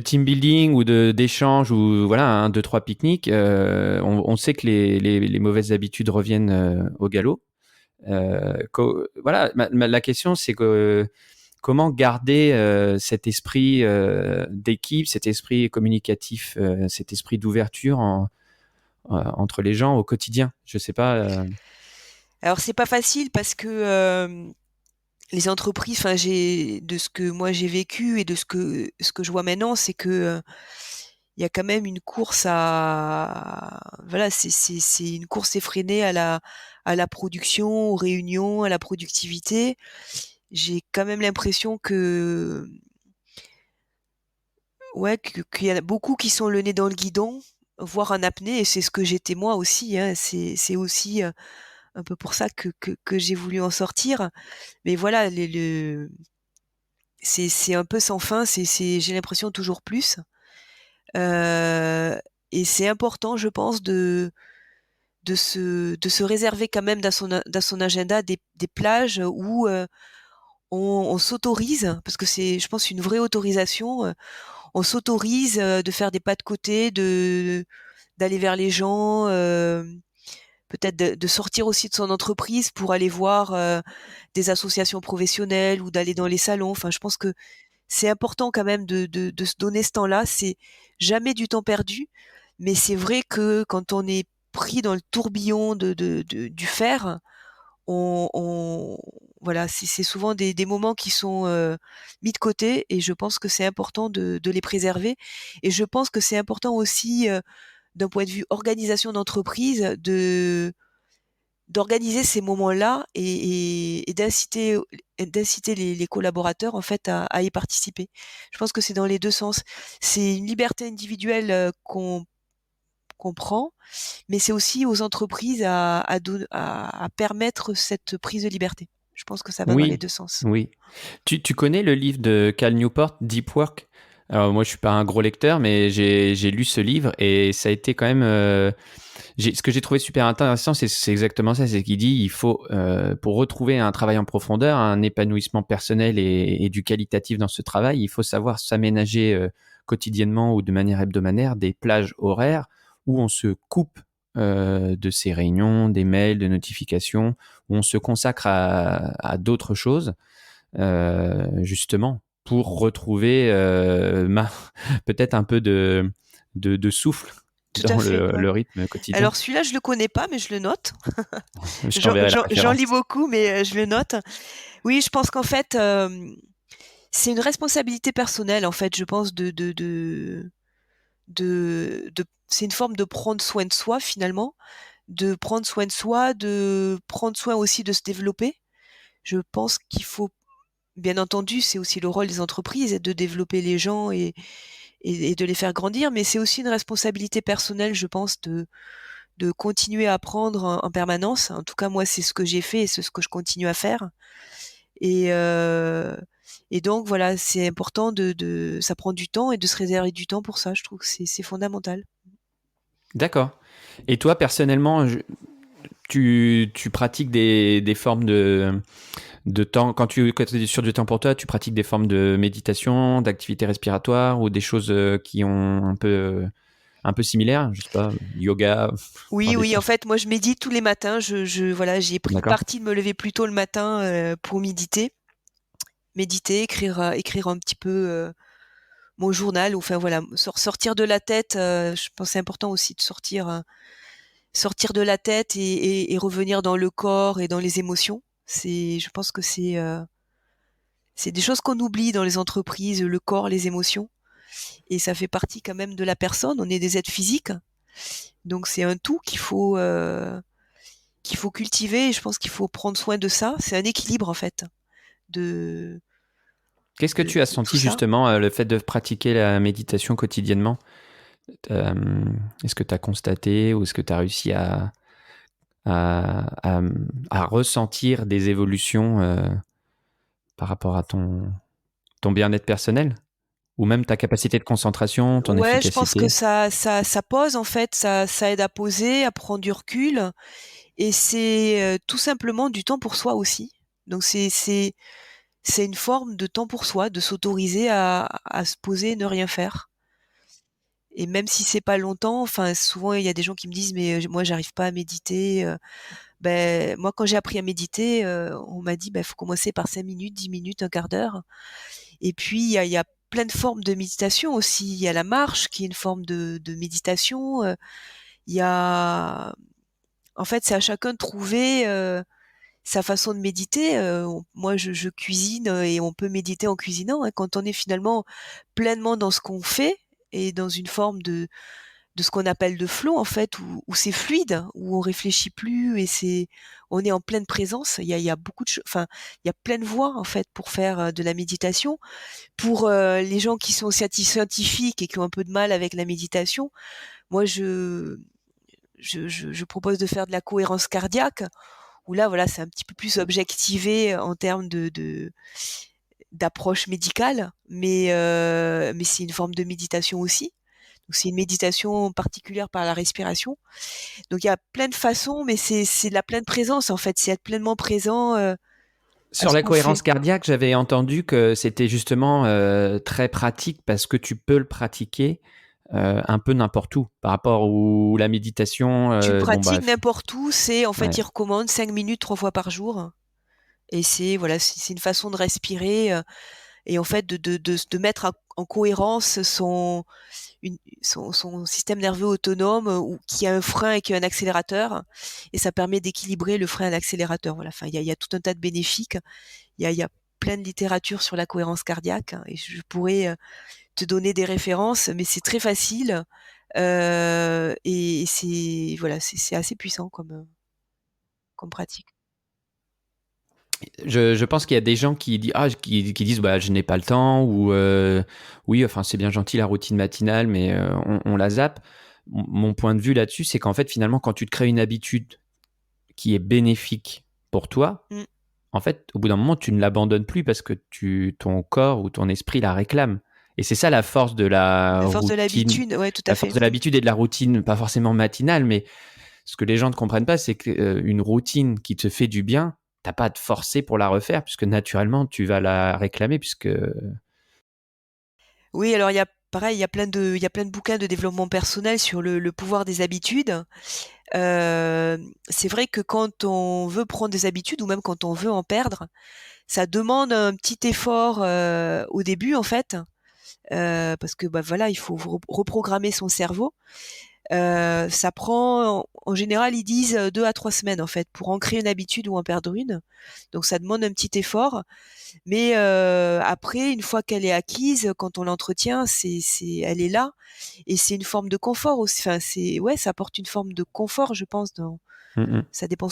team building ou d'échange ou voilà, 1, 2, 3 pique-niques, on sait que les mauvaises habitudes reviennent au galop. Voilà, la question, c'est que comment garder cet esprit d'équipe, cet esprit communicatif, cet esprit d'ouverture entre les gens au quotidien. Je sais pas. Alors c'est pas facile parce que les entreprises, enfin de ce que moi j'ai vécu et de ce que je vois maintenant, c'est que il y a quand même une course voilà, c'est une course effrénée à la production, aux réunions, à la productivité. J'ai quand même l'impression que ouais, qu'il y en a beaucoup qui sont le nez dans le guidon, voire en apnée, et c'est ce que j'étais moi aussi, hein. C'est aussi un peu pour ça que j'ai voulu en sortir. Mais voilà, c'est un peu sans fin, j'ai l'impression toujours plus. Euh, et c'est important, je pense, de se réserver quand même dans son agenda des plages où on s'autorise, parce que c'est, je pense, une vraie autorisation. On s'autorise de faire des pas de côté, d'aller vers les gens, peut-être de sortir aussi de son entreprise pour aller voir des associations professionnelles ou d'aller dans les salons. Enfin, je pense que c'est important quand même de se donner ce temps-là. C'est jamais du temps perdu, mais c'est vrai que quand on est pris dans le tourbillon du faire, voilà, c'est souvent des moments qui sont mis de côté, et je pense que c'est important de les préserver. Et je pense que c'est important aussi d'un point de vue organisation d'entreprise d'organiser ces moments-là et d'inciter les collaborateurs en fait à y participer. Je pense que c'est dans les deux sens. C'est une liberté individuelle qu'on prend, mais c'est aussi aux entreprises à permettre cette prise de liberté. Je pense que ça va dans les Oui, deux sens. oui. Tu connais le livre de Cal Newport, Deep Work? Alors moi, je suis pas un gros lecteur, mais j'ai lu ce livre et ça a été quand même. Ce que j'ai trouvé super intéressant, c'est exactement ça. C'est qu'il dit il faut, pour retrouver un travail en profondeur, un épanouissement personnel et du qualitatif dans ce travail, il faut savoir s'aménager quotidiennement ou de manière hebdomadaire des plages horaires où on se coupe de ces réunions, des mails, de notifications, où on se consacre à d'autres choses, justement, pour retrouver peut-être un peu de souffle Tout à dans fait, ouais. le rythme quotidien. Alors celui-là, je le connais pas, mais je le note. Je t'enverrai la J'en lis référence. beaucoup, mais je le note. Oui, je pense qu'en fait, c'est une responsabilité personnelle, en fait, je pense c'est une forme de prendre soin de soi finalement, de prendre soin de soi, de prendre soin aussi de se développer. Je pense qu'il faut, bien entendu, c'est aussi le rôle des entreprises de développer les gens et de les faire grandir, mais c'est aussi une responsabilité personnelle, je pense, de continuer à apprendre en permanence. En tout cas, moi, c'est ce que j'ai fait et c'est ce que je continue à faire. Et, euh, et donc, voilà, c'est important ça prend du temps et de se réserver du temps pour ça. Je trouve que c'est fondamental. D'accord. Et toi, personnellement, tu pratiques des formes de temps, quand tu es sur du temps pour toi, tu pratiques des formes de méditation, d'activité respiratoire ou des choses qui ont un peu similaires, je sais pas, yoga, Oui, oui, en fait, moi, je médite tous les matins. Voilà, j'ai pris le d'accord? parti de me lever plus tôt le matin pour méditer, écrire un petit peu mon journal. Enfin, voilà, sortir de la tête. Je pense que c'est important aussi de sortir de la tête et revenir dans le corps et dans les émotions. Je pense que c'est des choses qu'on oublie dans les entreprises, le corps, les émotions. Et ça fait partie quand même de la personne. On est des êtres physiques. Donc c'est un tout qu'il faut cultiver et je pense qu'il faut prendre soin de ça. C'est un équilibre en fait de, Qu'est-ce que tu as de tout senti ça. justement, le fait de pratiquer la méditation quotidiennement? Euh, Est-ce que tu as constaté ou est-ce que tu as réussi à, à- à ressentir des évolutions par rapport à ton bien-être personnel? Ou même ta capacité de concentration, ton Ouais, je pense que efficacité? ça pose en fait, ça aide à poser, à prendre du recul et c'est tout simplement du temps pour soi aussi. Donc c'est une forme de temps pour soi, de s'autoriser à se poser et ne rien faire. Et même si c'est pas longtemps, enfin souvent il y a des gens qui me disent mais moi j'arrive pas à méditer. Ben moi quand j'ai appris à méditer, on m'a dit ben faut commencer par 5 minutes, 10 minutes, un quart d'heure. Et puis il y a plein de formes de méditation aussi. Il y a la marche qui est une forme de méditation. Il y a en fait c'est à chacun de trouver sa façon de méditer. Moi je cuisine et on peut méditer en cuisinant hein, quand on est finalement pleinement dans ce qu'on fait et dans une forme de ce qu'on appelle de flow en fait où c'est fluide où on réfléchit plus et on est en pleine présence il y a beaucoup de enfin il y a plein de voies en fait pour faire de la méditation pour les gens qui sont scientifiques et qui ont un peu de mal avec la méditation moi je propose de faire de la cohérence cardiaque où là voilà c'est un petit peu plus objectivé en termes d'approche médicale mais c'est une forme de méditation aussi donc c'est une méditation particulière par la respiration. Donc il y a plein de façons, mais c'est de la pleine présence en fait, c'est être pleinement présent à Sur ce la qu'on fait. cohérence cardiaque, j'avais entendu que c'était justement très pratique parce que tu peux le pratiquer un peu n'importe où par rapport où la méditation, Tu le bon bah, pratiques n'importe où, c'est en fait ouais. ils recommandent 5 minutes 3 fois par jour. Et c'est voilà, c'est une façon de respirer et en fait de mettre en cohérence son système nerveux autonome ou qui a un frein et qui a un accélérateur et ça permet d'équilibrer le frein et l'accélérateur. Voilà, enfin il y a tout un tas de bénéfiques. Il y a plein de littérature sur la cohérence cardiaque et je pourrais te donner des références, mais c'est très facile et c'est voilà, c'est assez puissant comme pratique. Je pense qu'il y a des gens qui disent bah, je n'ai pas le temps ou oui, enfin c'est bien gentil la routine matinale, mais on la zappe. Mon point de vue là-dessus, c'est qu'en fait, finalement, quand tu te crées une habitude qui est bénéfique pour toi, Mm. en fait, au bout d'un moment, tu ne l'abandonnes plus parce que ton corps ou ton esprit la réclame. Et c'est ça la force de la La force de routine, l'habitude, ouais, tout à la fait. force de l'habitude et de la routine, pas forcément matinale, mais ce que les gens ne comprennent pas, c'est qu'une routine qui te fait du bien, t'as pas à te forcer pour la refaire, puisque naturellement, tu vas la réclamer, puisque... Oui, alors pareil, il y a plein de bouquins de développement personnel sur le pouvoir des habitudes. C'est vrai que quand on veut prendre des habitudes ou même quand on veut en perdre, ça demande un petit effort au début en fait, parce que bah voilà, il faut reprogrammer son cerveau. Ça prend, en général, ils disent 2 à 3 semaines en fait pour ancrer une habitude ou en perdre une. Donc ça demande un petit effort, mais après, une fois qu'elle est acquise, quand on l'entretient, elle est là et c'est une forme de confort aussi. Enfin, ouais, ça apporte une forme de confort, je pense. Mm-mm. Ça dépend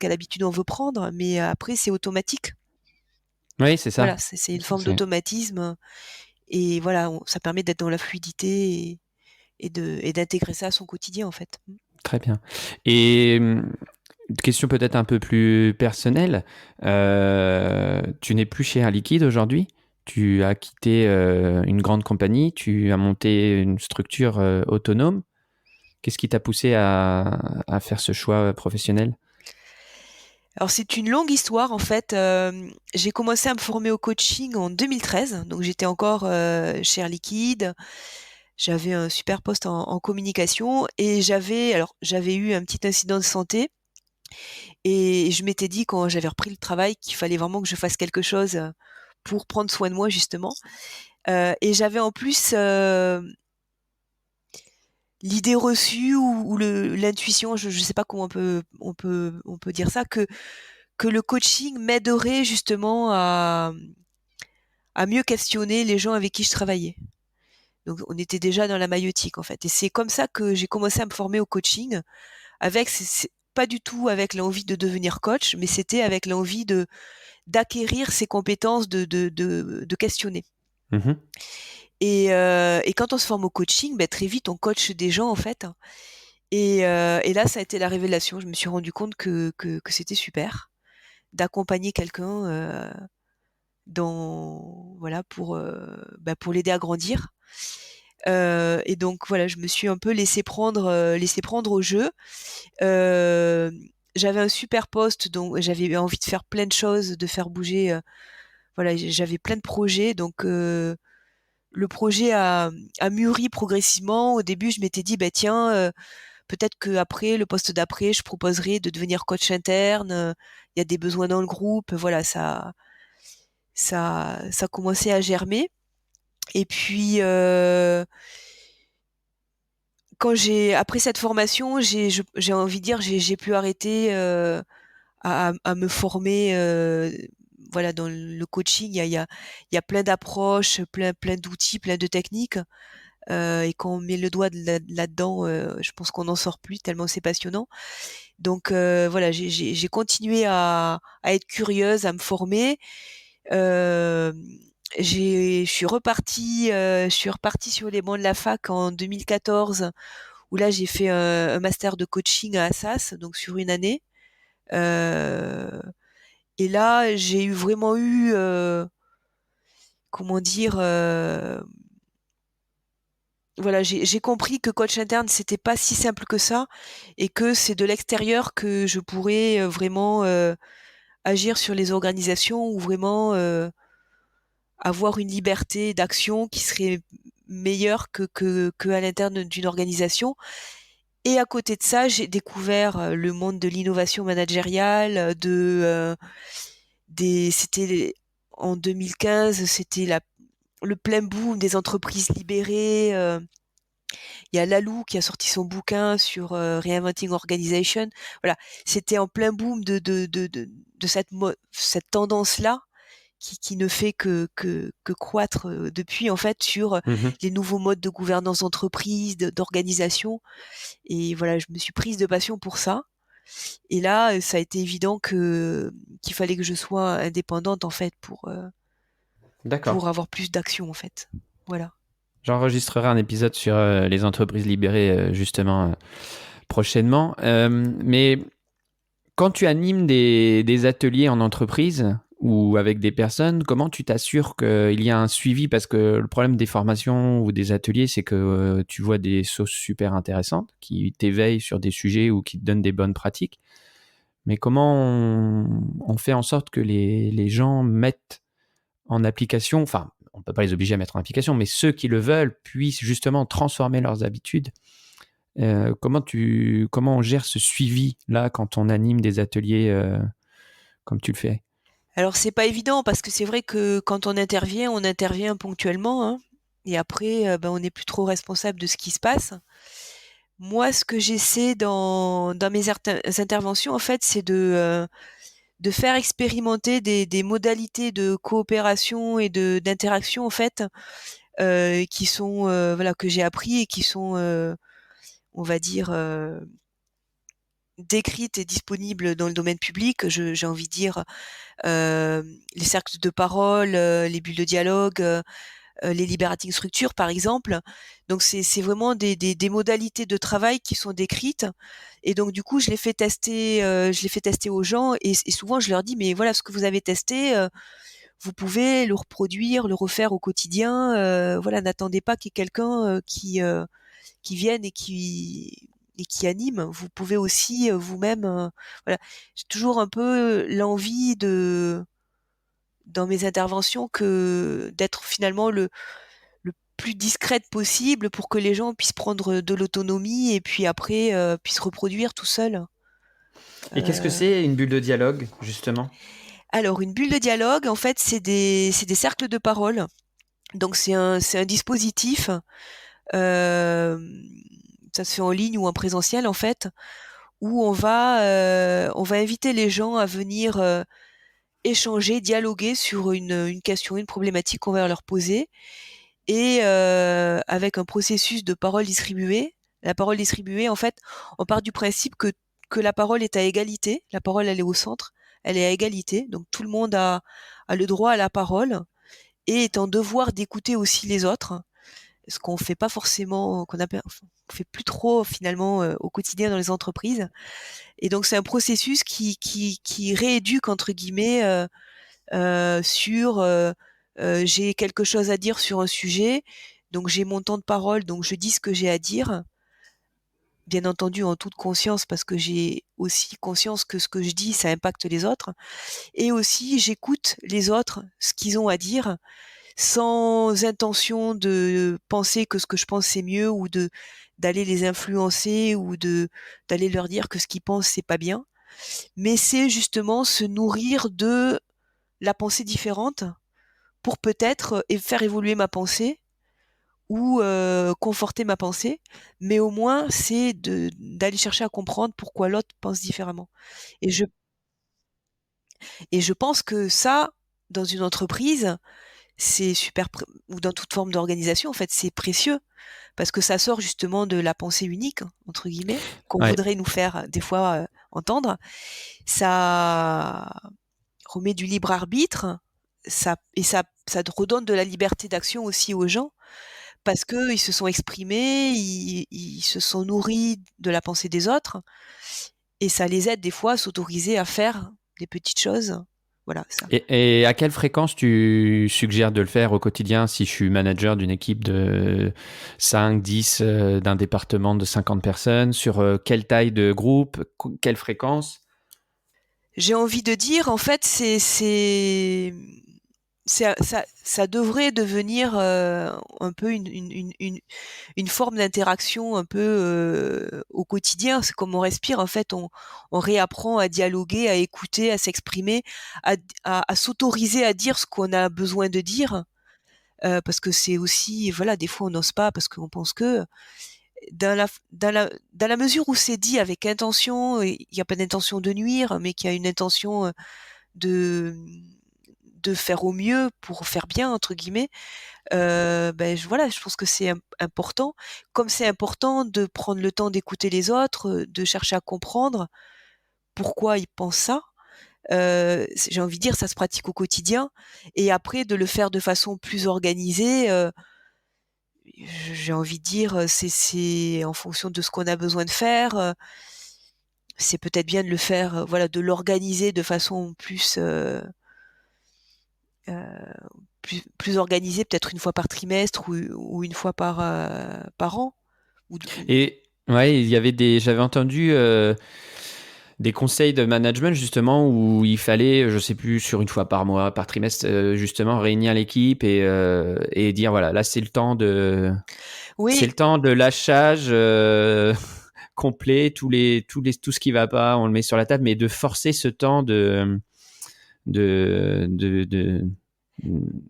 quelle habitude on veut prendre, mais après, c'est automatique. Oui, c'est ça. Voilà, c'est une forme d'automatisme et voilà, ça permet d'être dans la fluidité et d'intégrer ça à son quotidien en fait. Très bien. Et une question peut-être un peu plus personnelle. Tu n'es plus chez Air Liquide aujourd'hui. Tu as quitté une grande compagnie. Tu as monté une structure autonome. Qu'est-ce qui t'a poussé à faire ce choix professionnel? Alors c'est une longue histoire en fait. J'ai commencé à me former au coaching en 2013, donc j'étais encore chez Air Liquide. J'avais un super poste en communication et j'avais eu un petit incident de santé et je m'étais dit quand j'avais repris le travail qu'il fallait vraiment que je fasse quelque chose pour prendre soin de moi justement. Et j'avais en plus l'idée reçue ou l'intuition, je sais pas comment on peut dire ça, que le coaching m'aiderait justement à mieux questionner les gens avec qui je travaillais. Donc on était déjà dans la maïeutique en fait. Et c'est comme ça que j'ai commencé à me former au coaching, c'est pas du tout avec l'envie de devenir coach, mais c'était avec l'envie d'acquérir ces compétences de questionner. Mhm. Et quand on se forme au coaching, ben, très vite on coach des gens en fait. Et là, ça a été la révélation. Je me suis rendu compte que c'était super d'accompagner quelqu'un voilà, pour l'aider à grandir. Et donc voilà, je me suis un peu laissé prendre au jeu. Euh, J'avais un super poste, donc j'avais envie de faire plein de choses, de faire bouger. Voilà, j'avais plein de projets, donc le projet a mûri progressivement. Au début, je m'étais dit, bah tiens, peut-être que après, le poste d'après, je proposerai de devenir coach interne. Il y a des besoins dans le groupe. Voilà, ça commençait à germer. Et puis, après cette formation, j'ai envie de dire, j'ai pu arrêter à me former. Voilà, dans le coaching, il y a plein d'approches, plein d'outils, plein de techniques. Et quand on met le doigt là-dedans, je pense qu'on n'en sort plus tellement c'est passionnant. Donc voilà, j'ai continué à être curieuse, à me former. Euh, je suis repartie sur les bancs de la fac en 2014, où là j'ai fait un master de coaching à Assas, donc sur une année. Euh, et là j'ai vraiment eu, comment dire, voilà, j'ai compris que coach interne c'était pas si simple que ça et que c'est de l'extérieur que je pourrais vraiment agir sur les organisations ou vraiment avoir une liberté d'action qui serait meilleure que à l'interne d'une organisation. Et à côté de ça, j'ai découvert le monde de l'innovation managériale, en 2015, c'était le plein boom des entreprises libérées. Il y a Lalou qui a sorti son bouquin sur Reinventing Organization. Voilà, c'était en plein boom de cette tendance-là qui ne fait que croître depuis en fait sur Mhm. les nouveaux modes de gouvernance d'entreprise, d'organisation. Et voilà, je me suis prise de passion pour ça. Et là, ça a été évident qu'il fallait que je sois indépendante en fait D'accord. pour avoir plus d'action en fait. Voilà. J'enregistrerai un épisode sur les entreprises libérées justement prochainement. Mais quand tu animes des ateliers en entreprise ou avec des personnes, comment tu t'assures qu'il y a un suivi? Parce que le problème des formations ou des ateliers, c'est que tu vois des choses super intéressantes qui t'éveillent sur des sujets ou qui te donnent des bonnes pratiques. Mais comment on fait en sorte que les gens mettent en application, enfin, on ne peut pas les obliger à mettre en application, mais ceux qui le veulent puissent justement transformer leurs habitudes. Comment on gère ce suivi-là quand on anime des ateliers comme tu le fais? Alors c'est pas évident parce que c'est vrai que quand on intervient ponctuellement, hein, et après, on n'est plus trop responsable de ce qui se passe. Moi, ce que j'essaie dans mes interventions, en fait, c'est de faire expérimenter des modalités de coopération et d'interaction, en fait, qui sont, voilà, que j'ai appris et qui sont, on va dire, décrites et disponibles dans le domaine public. J'ai envie de dire, les cercles de parole, les bulles de dialogue, les liberating structures, par exemple. Donc c'est vraiment des modalités de travail qui sont décrites. Et donc du coup, je les fais tester aux gens et souvent je leur dis: «Mais voilà ce que vous avez testé, vous pouvez le reproduire, le refaire au quotidien, voilà, n'attendez pas qu'il y ait quelqu'un, qui vienne et qui anime. Vous pouvez aussi, vous-même, voilà». J'ai toujours un peu l'envie dans mes interventions d'être finalement le plus discrète possible pour que les gens puissent prendre de l'autonomie et puis après, puissent reproduire tout seuls. Et qu'est-ce que Heu, c'est une bulle de dialogue, justement? alors une bulle de dialogue, en fait, c'est des cercles de parole. Donc c'est un dispositif, hem, ça se fait en ligne ou en présentiel, en fait, où on va inviter les gens à venir, échanger, dialoguer sur une question, une problématique qu'on va leur poser et avec un processus de parole distribuée. La parole distribuée, en fait, on part du principe que la parole est à égalité. La parole, elle est au centre, elle est à égalité, donc tout le monde a le droit à la parole et est en devoir d'écouter aussi les autres, ce qu'on fait pas forcément, qu'on fait plus trop finalement, au quotidien dans les entreprises. Et donc c'est un processus qui «rééduque» entre guillemets, sur, j'ai quelque chose à dire sur un sujet, donc j'ai mon temps de parole, donc je dis ce que j'ai à dire. Bien entendu en toute conscience parce que j'ai aussi conscience que ce que je dis, ça impacte les autres et aussi j'écoute les autres, ce qu'ils ont à dire, sans intention de penser que ce que je pense c'est mieux ou d'aller les influencer ou d'aller leur dire que ce qu'ils pensent c'est pas bien. Mais c'est justement se nourrir de la pensée différente pour peut-être, et faire évoluer ma pensée ou conforter ma pensée, mais au moins c'est d'aller chercher à comprendre pourquoi l'autre pense différemment. Et je et je pense que ça, dans une entreprise, c'est super ou dans toute forme d'organisation, en fait, c'est précieux parce que ça sort justement de la «pensée unique» entre guillemets, qu'on Ouais. voudrait nous faire des fois, entendre. Ça remet du libre arbitre, ça te redonne de la liberté d'action aussi aux gens parce qu'ils se sont exprimés, ils se sont nourris de la pensée des autres et ça les aide des fois à s'autoriser à faire des petites choses. Voilà, ça. Et à quelle fréquence tu suggères de le faire au quotidien si je suis manager d'une équipe de 5, 10, d'un département de 50 personnes? Sur quelle taille de groupe? Quelle fréquence? J'ai envie de dire, en fait, ça devrait devenir, un peu une forme d'interaction un peu, au quotidien. C'est comme on respire, en fait, on réapprend à dialoguer, à écouter, à s'exprimer, à s'autoriser à dire ce qu'on a besoin de dire, parce que c'est aussi voilà, des fois on n'ose pas parce qu'on pense que dans la mesure où c'est dit avec intention et il y a pas d'intention de nuire, mais qu'il y a une intention, de de faire au mieux pour «faire bien» entre guillemets, je pense que c'est important. Comme c'est important de prendre le temps d'écouter les autres, de chercher à comprendre, pourquoi ils pensent ça. J'ai envie de dire, ça se pratique au quotidien. Et après, de le faire de façon plus organisée, j'ai envie de dire, c'est en fonction de ce qu'on a besoin de faire. C'est peut-être bien de le faire, voilà, de l'organiser de façon euh, plus organisée, peut-être une fois par trimestre ou une fois par an. Ou Et ouais, j'avais entendu des conseils de management justement où il fallait, je sais plus, sur une fois par mois, par trimestre, justement réunir l'équipe et dire voilà, là c'est Oui, le temps de lâchage complet, tout ce qui va pas, on le met sur la table, mais de forcer ce temps de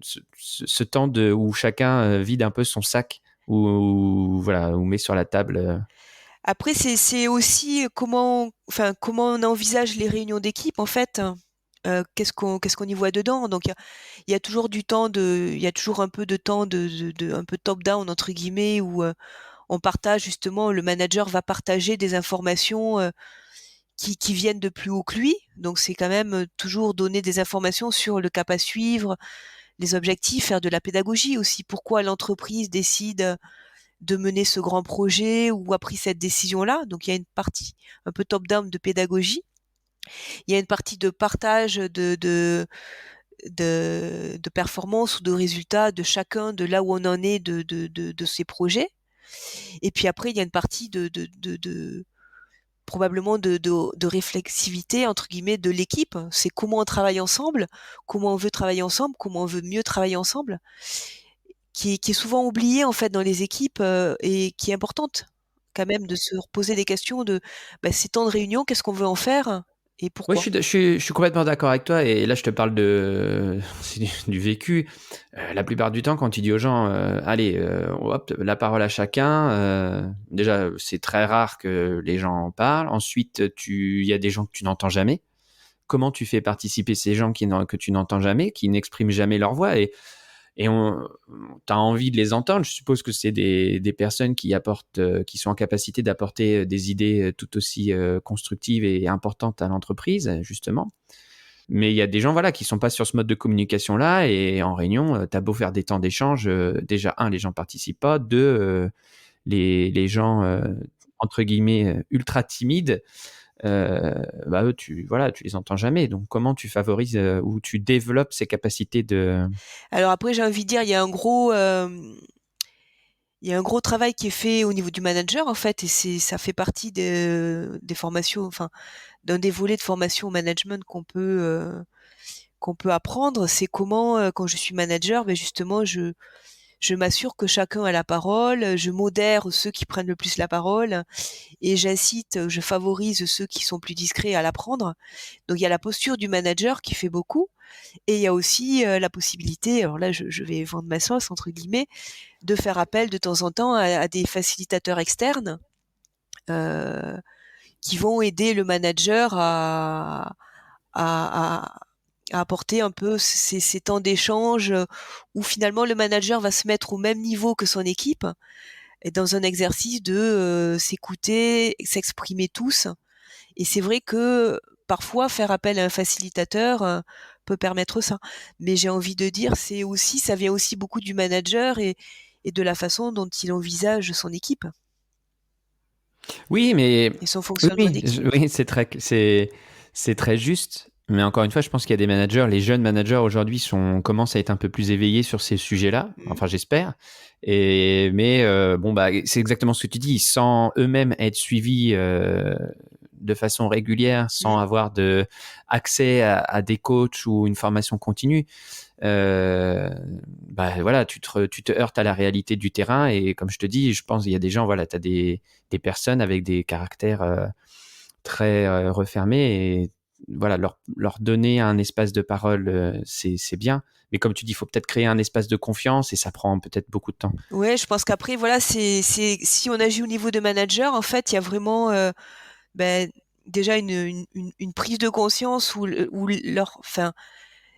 ce temps où chacun vide un peu son sac ou voilà, ou met sur la table. après c'est aussi comment on envisage les réunions d'équipe en fait. Qu'est-ce qu'on y voit dedans? Donc il y a toujours il y a toujours un peu de temps un peu top down entre guillemets où on partage justement, le manager va partager des informations qui viennent de plus haut que lui. Donc c'est quand même toujours donner des informations sur le cap à suivre, les objectifs, faire de la pédagogie aussi. Pourquoi l'entreprise décide de mener ce grand projet ou a pris cette décision-là. Donc il y a une partie un peu top-down de pédagogie. Il y a une partie de partage de performances ou de résultats de chacun, de là où on en est de ces projets. Et puis après, il y a une partie probablement de réflexivité entre guillemets de l'équipe. C'est comment on travaille ensemble, comment on veut travailler ensemble, comment on veut mieux travailler ensemble, qui est souvent oubliée en fait dans les équipes et qui est importante quand même de se reposer des questions de ces temps de réunion, qu'est-ce qu'on veut en faire et Ouais, pourquoi. je suis complètement d'accord avec toi. Et là, je te parle c'est du vécu. La plupart du temps, quand tu dis aux gens, allez, hop, la parole à chacun, déjà, c'est très rare que les gens en parlent. Ensuite, il y a des gens que tu n'entends jamais. Comment tu fais participer ces gens que tu n'entends jamais, qui n'expriment jamais leur voix et tu as envie de les entendre. Je suppose que c'est des personnes qui sont en capacité d'apporter des idées tout aussi constructives et importantes à l'entreprise, justement. Mais il y a des gens voilà, qui sont pas sur ce mode de communication-là et en réunion, tu as beau faire des temps d'échange, déjà, les gens participent pas. Deux, les gens, entre guillemets, ultra timides, eux, tu les entends jamais. Donc, comment tu favorises ou tu développes ces capacités de... Alors après, j'ai envie de dire, il y a un gros travail qui est fait au niveau du manager en fait, et ça fait partie des formations, enfin d'un des volets de formation au management qu'on peut apprendre. C'est comment, quand je suis manager, justement, je m'assure que chacun a la parole, je modère ceux qui prennent le plus la parole et je favorise ceux qui sont plus discrets à la prendre. Donc il y a la posture du manager qui fait beaucoup et il y a aussi la possibilité, alors là je vais vendre ma sauce entre guillemets, de faire appel de temps en temps à des facilitateurs externes euh, qui vont aider le manager à, à apporter un peu ces temps d'échange où finalement le manager va se mettre au même niveau que son équipe et dans un exercice de s'écouter, s'exprimer tous. Et c'est vrai que parfois faire appel à un facilitateur peut permettre ça. Mais j'ai envie de dire, ça vient aussi beaucoup du manager et de la façon dont il envisage son équipe Oui, mais et son oui, fonctionnement d'équipe. oui, c'est très juste. Mais encore une fois, je pense qu'il y a des managers, les jeunes managers aujourd'hui commencent à être un peu plus éveillés sur ces sujets-là. Mm. Enfin, j'espère. Mais bon, bah, c'est exactement ce que tu dis. Sans eux-mêmes être suivis de façon régulière, sans Mm. avoir accès à des coachs ou une formation continue, bah voilà, tu te heurtes à la réalité du terrain. Et comme je te dis, je pense qu'il y a des gens, voilà, tu as des personnes avec des caractères très refermés et voilà, leur donner un espace de parole, c'est bien. Mais comme tu dis, il faut peut-être créer un espace de confiance et ça prend peut-être beaucoup de temps. Ouais, je pense qu'après, voilà, si on agit au niveau de manager, en fait, il y a vraiment ben, déjà une prise de conscience enfin,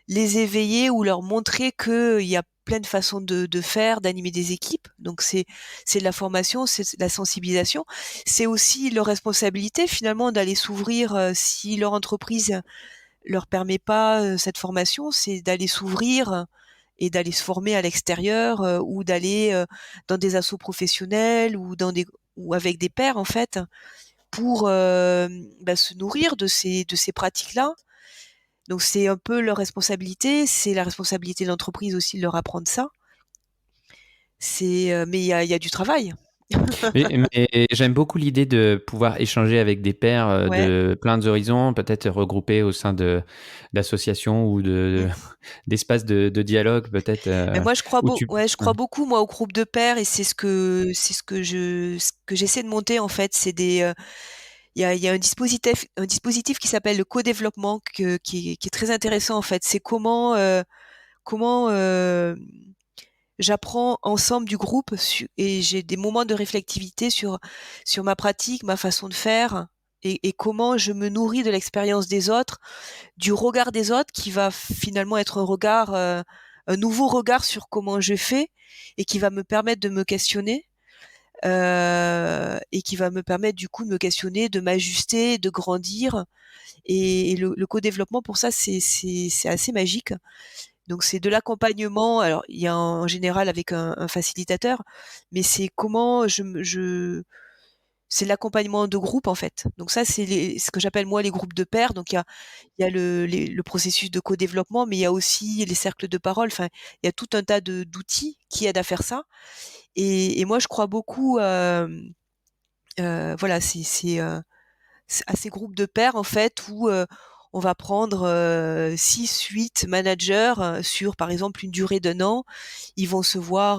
les éveiller ou leur montrer qu'il y a plein de façons de faire, d'animer des équipes. Donc c'est de la formation, c'est de la sensibilisation. C'est aussi leur responsabilité finalement d'aller s'ouvrir si leur entreprise leur permet pas cette formation, c'est d'aller s'ouvrir et d'aller se former à l'extérieur ou d'aller dans des assos professionnels ou dans des ou avec des pairs en fait pour se nourrir de ces pratiques-là. Donc c'est un peu leur responsabilité, c'est la responsabilité de l'entreprise aussi de leur apprendre ça. Mais il y a du travail. Mais j'aime beaucoup l'idée de pouvoir échanger avec des pairs Ouais. de plein d'horizons, peut-être regroupés au sein d'associations ou Mmh. d'espaces de dialogue, peut-être Et moi je crois où tu. ouais, je Ouais. crois beaucoup moi au groupe de pairs et c'est ce que j'essaie de monter en fait, c'est des il y a un dispositif qui s'appelle le co-développement qui est très intéressant en fait. C'est comment j'apprends ensemble du groupe et j'ai des moments de réflectivité sur ma pratique, ma façon de faire et comment je me nourris de l'expérience des autres, du regard des autres qui va finalement être un nouveau regard sur comment je fais et qui va me permettre de me questionner. Et qui va me permettre du coup de me questionner, de m'ajuster, de grandir. Et le co-développement pour ça, c'est assez magique. Donc c'est de l'accompagnement. Alors il y a en général avec un facilitateur, mais c'est comment c'est l'accompagnement de groupe en fait. Donc ça c'est ce que j'appelle moi les groupes de pairs. Donc il y a le processus de co-développement, mais il y a aussi les cercles de parole. Enfin il y a tout un tas d'outils qui aident à faire ça. Et moi je crois beaucoup voilà à ces groupes de pairs en fait où on va prendre 6-8 managers sur par exemple une durée d'un an. Ils vont se voir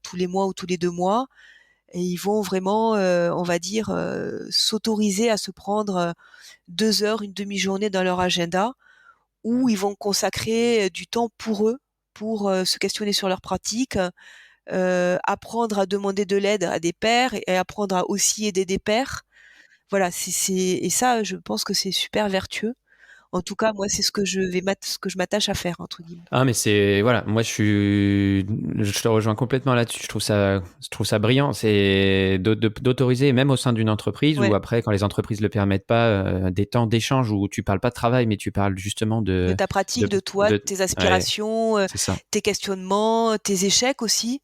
tous les mois ou tous les 2 mois et ils vont vraiment, on va dire, s'autoriser à se prendre 2 heures, une demi-journée dans leur agenda où ils vont consacrer du temps pour eux, pour se questionner sur leurs pratiques, apprendre à demander de l'aide à des pairs et apprendre à aussi aider des pairs. Voilà, et ça, je pense que c'est super vertueux. En tout cas, moi, c'est ce que je m'attache à faire entre guillemets. Ah, mais voilà, moi je te rejoins complètement là-dessus. Je trouve ça brillant. C'est d'autoriser, même au sein d'une entreprise Ouais, ou après, quand les entreprises le permettent pas, des temps d'échange où tu parles pas de travail, mais tu parles justement de ta pratique, de, de toi, de tes ouais, aspirations, c'est ça. tes questionnements, tes échecs aussi.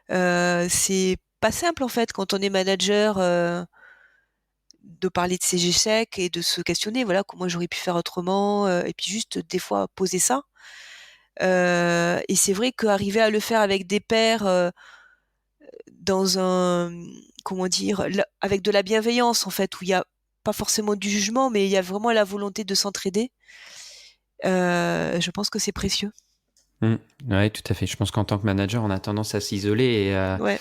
C'est pas simple en fait quand on est manager, de parler de ses échecs et de se questionner, voilà, comment j'aurais pu faire autrement, et puis juste des fois poser ça. Et c'est vrai qu'arriver à le faire avec des pairs, dans un comment dire? Avec de la bienveillance en fait, où il y a pas forcément du jugement, mais il y a vraiment la volonté de s'entraider, je pense que c'est précieux. Mm. Ouais, tout à fait. Je pense qu'en tant que manager, on a tendance à s'isoler et Ouais,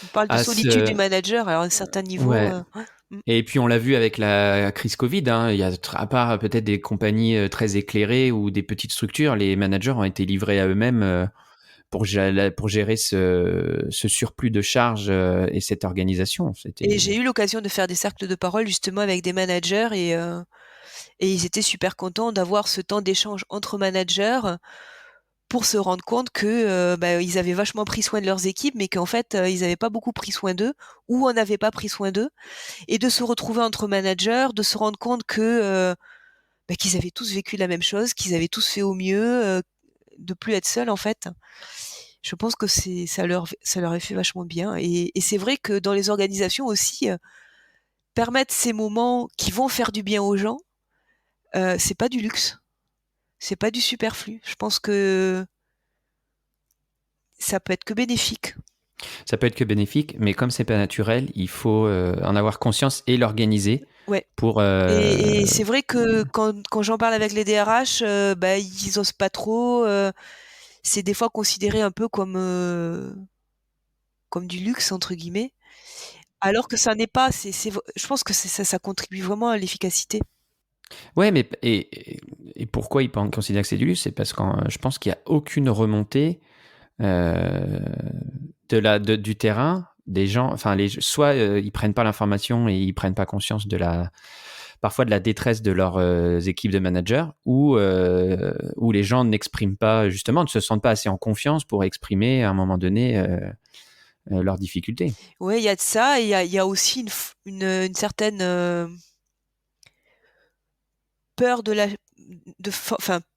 on parle de à solitude du se. manager, alors à un certain niveau, Ouais. ouais. Mmh. Et puis on l'a vu avec la crise Covid, hein, il y a, à part peut-être des compagnies très éclairées ou des petites structures, les managers ont été livrés à eux-mêmes pour gérer ce surplus de charges et cette organisation. Et C'était. j'ai eu l'occasion de faire des cercles de parole justement avec des managers et ils étaient super contents d'avoir ce temps d'échange entre managers pour se rendre compte que, ils avaient vachement pris soin de leurs équipes, mais qu'en fait, ils avaient pas beaucoup pris soin d'eux ou on n'avait pas pris soin d'eux et de se retrouver entre managers, de se rendre compte que, qu'ils avaient tous vécu la même chose, qu'ils avaient tous fait au mieux, de plus être seuls en fait. Je pense que ça leur a fait vachement bien et c'est vrai que dans les organisations aussi, permettre ces moments qui vont faire du bien aux gens, c'est pas du luxe, c'est pas du superflu. Je pense que ça peut être que bénéfique. Ça peut être que bénéfique, mais comme c'est pas naturel, il faut en avoir conscience et l'organiser Ouais. pour. Et c'est vrai que quand j'en parle avec les DRH, ils osent pas trop. C'est des fois considéré un peu comme du luxe entre guillemets, alors que ça n'est pas. Je pense que ça contribue vraiment à l'efficacité. Ouais, mais et pourquoi ils considèrent que c'est du luxe? C'est parce que je pense qu'il n'y a aucune remontée euh, du terrain des gens. Enfin, soit ils prennent pas l'information et ils prennent pas conscience parfois de la détresse de leurs équipes de managers où les gens n'expriment pas, justement, ne se sentent pas assez en confiance pour exprimer à un moment donné leurs difficultés. Oui, il y a de ça, et il y a aussi une certaine peur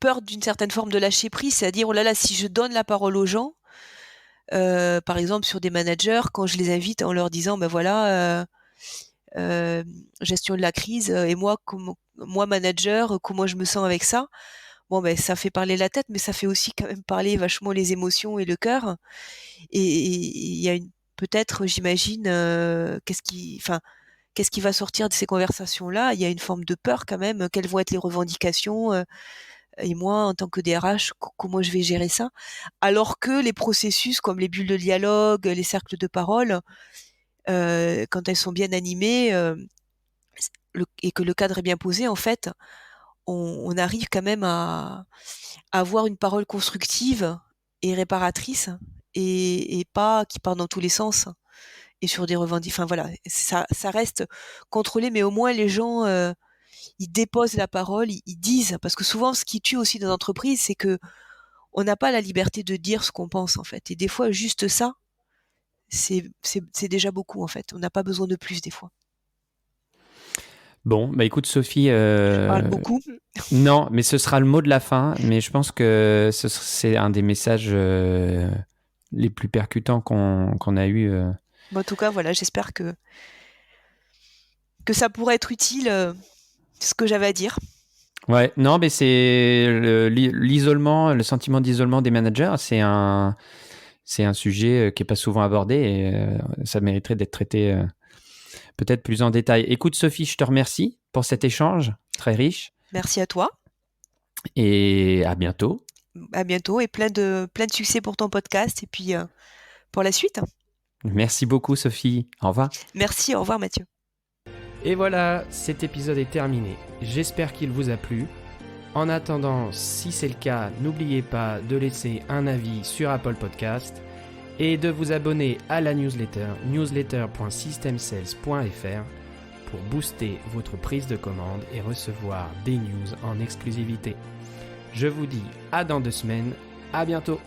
peur d'une certaine forme de lâcher prise, c'est-à-dire, oh là là, si je donne la parole aux gens, par exemple sur des managers, quand je les invite en leur disant, ben voilà, gestion de la crise, et moi, moi manager, comment je me sens avec ça. Bon, ben ça fait parler la tête, mais ça fait aussi quand même parler vachement les émotions et le cœur. Et il y a peut-être, j'imagine, qu'est-ce qui va sortir de ces conversations-là? Il y a une forme de peur quand même. Quelles vont être les revendications? Et moi, en tant que DRH, comment je vais gérer ça? Alors que les processus comme les bulles de dialogue, les cercles de parole, quand elles sont bien animées, et que le cadre est bien posé, en fait, on arrive quand même à avoir une parole constructive et réparatrice, et pas qui part dans tous les sens et sur des revendications. Enfin voilà, ça reste contrôlé, mais au moins les gens, ils déposent la parole, ils disent. Parce que souvent, ce qui tue aussi dans l'entreprise, c'est que on n'a pas la liberté de dire ce qu'on pense, en fait. Et des fois, juste ça, c'est déjà beaucoup, en fait. On n'a pas besoin de plus, des fois. Bon, bah écoute Sophie, Je parle beaucoup. non, mais ce sera le mot de la fin, mais je pense que c'est un des messages les plus percutants qu'on a eu. Mais en tout cas, voilà, j'espère que ça pourrait être utile, ce que j'avais à dire. Ouais, non, mais c'est l'isolement, le sentiment d'isolement des managers, c'est un sujet qui est pas souvent abordé, et ça mériterait d'être traité peut-être plus en détail. Écoute Sophie, je te remercie pour cet échange très riche, Merci à toi. et à bientôt. À bientôt, et plein de succès pour ton podcast, et puis pour la suite. Merci beaucoup Sophie, au revoir. Merci, au revoir Mathieu. Et voilà, cet épisode est terminé. J'espère qu'il vous a plu. En attendant, si c'est le cas, n'oubliez pas de laisser un avis sur Apple Podcast et de vous abonner à la newsletter newsletter.systemsales.fr pour booster votre prise de commande et recevoir des news en exclusivité. Je vous dis à dans 2 semaines, à bientôt.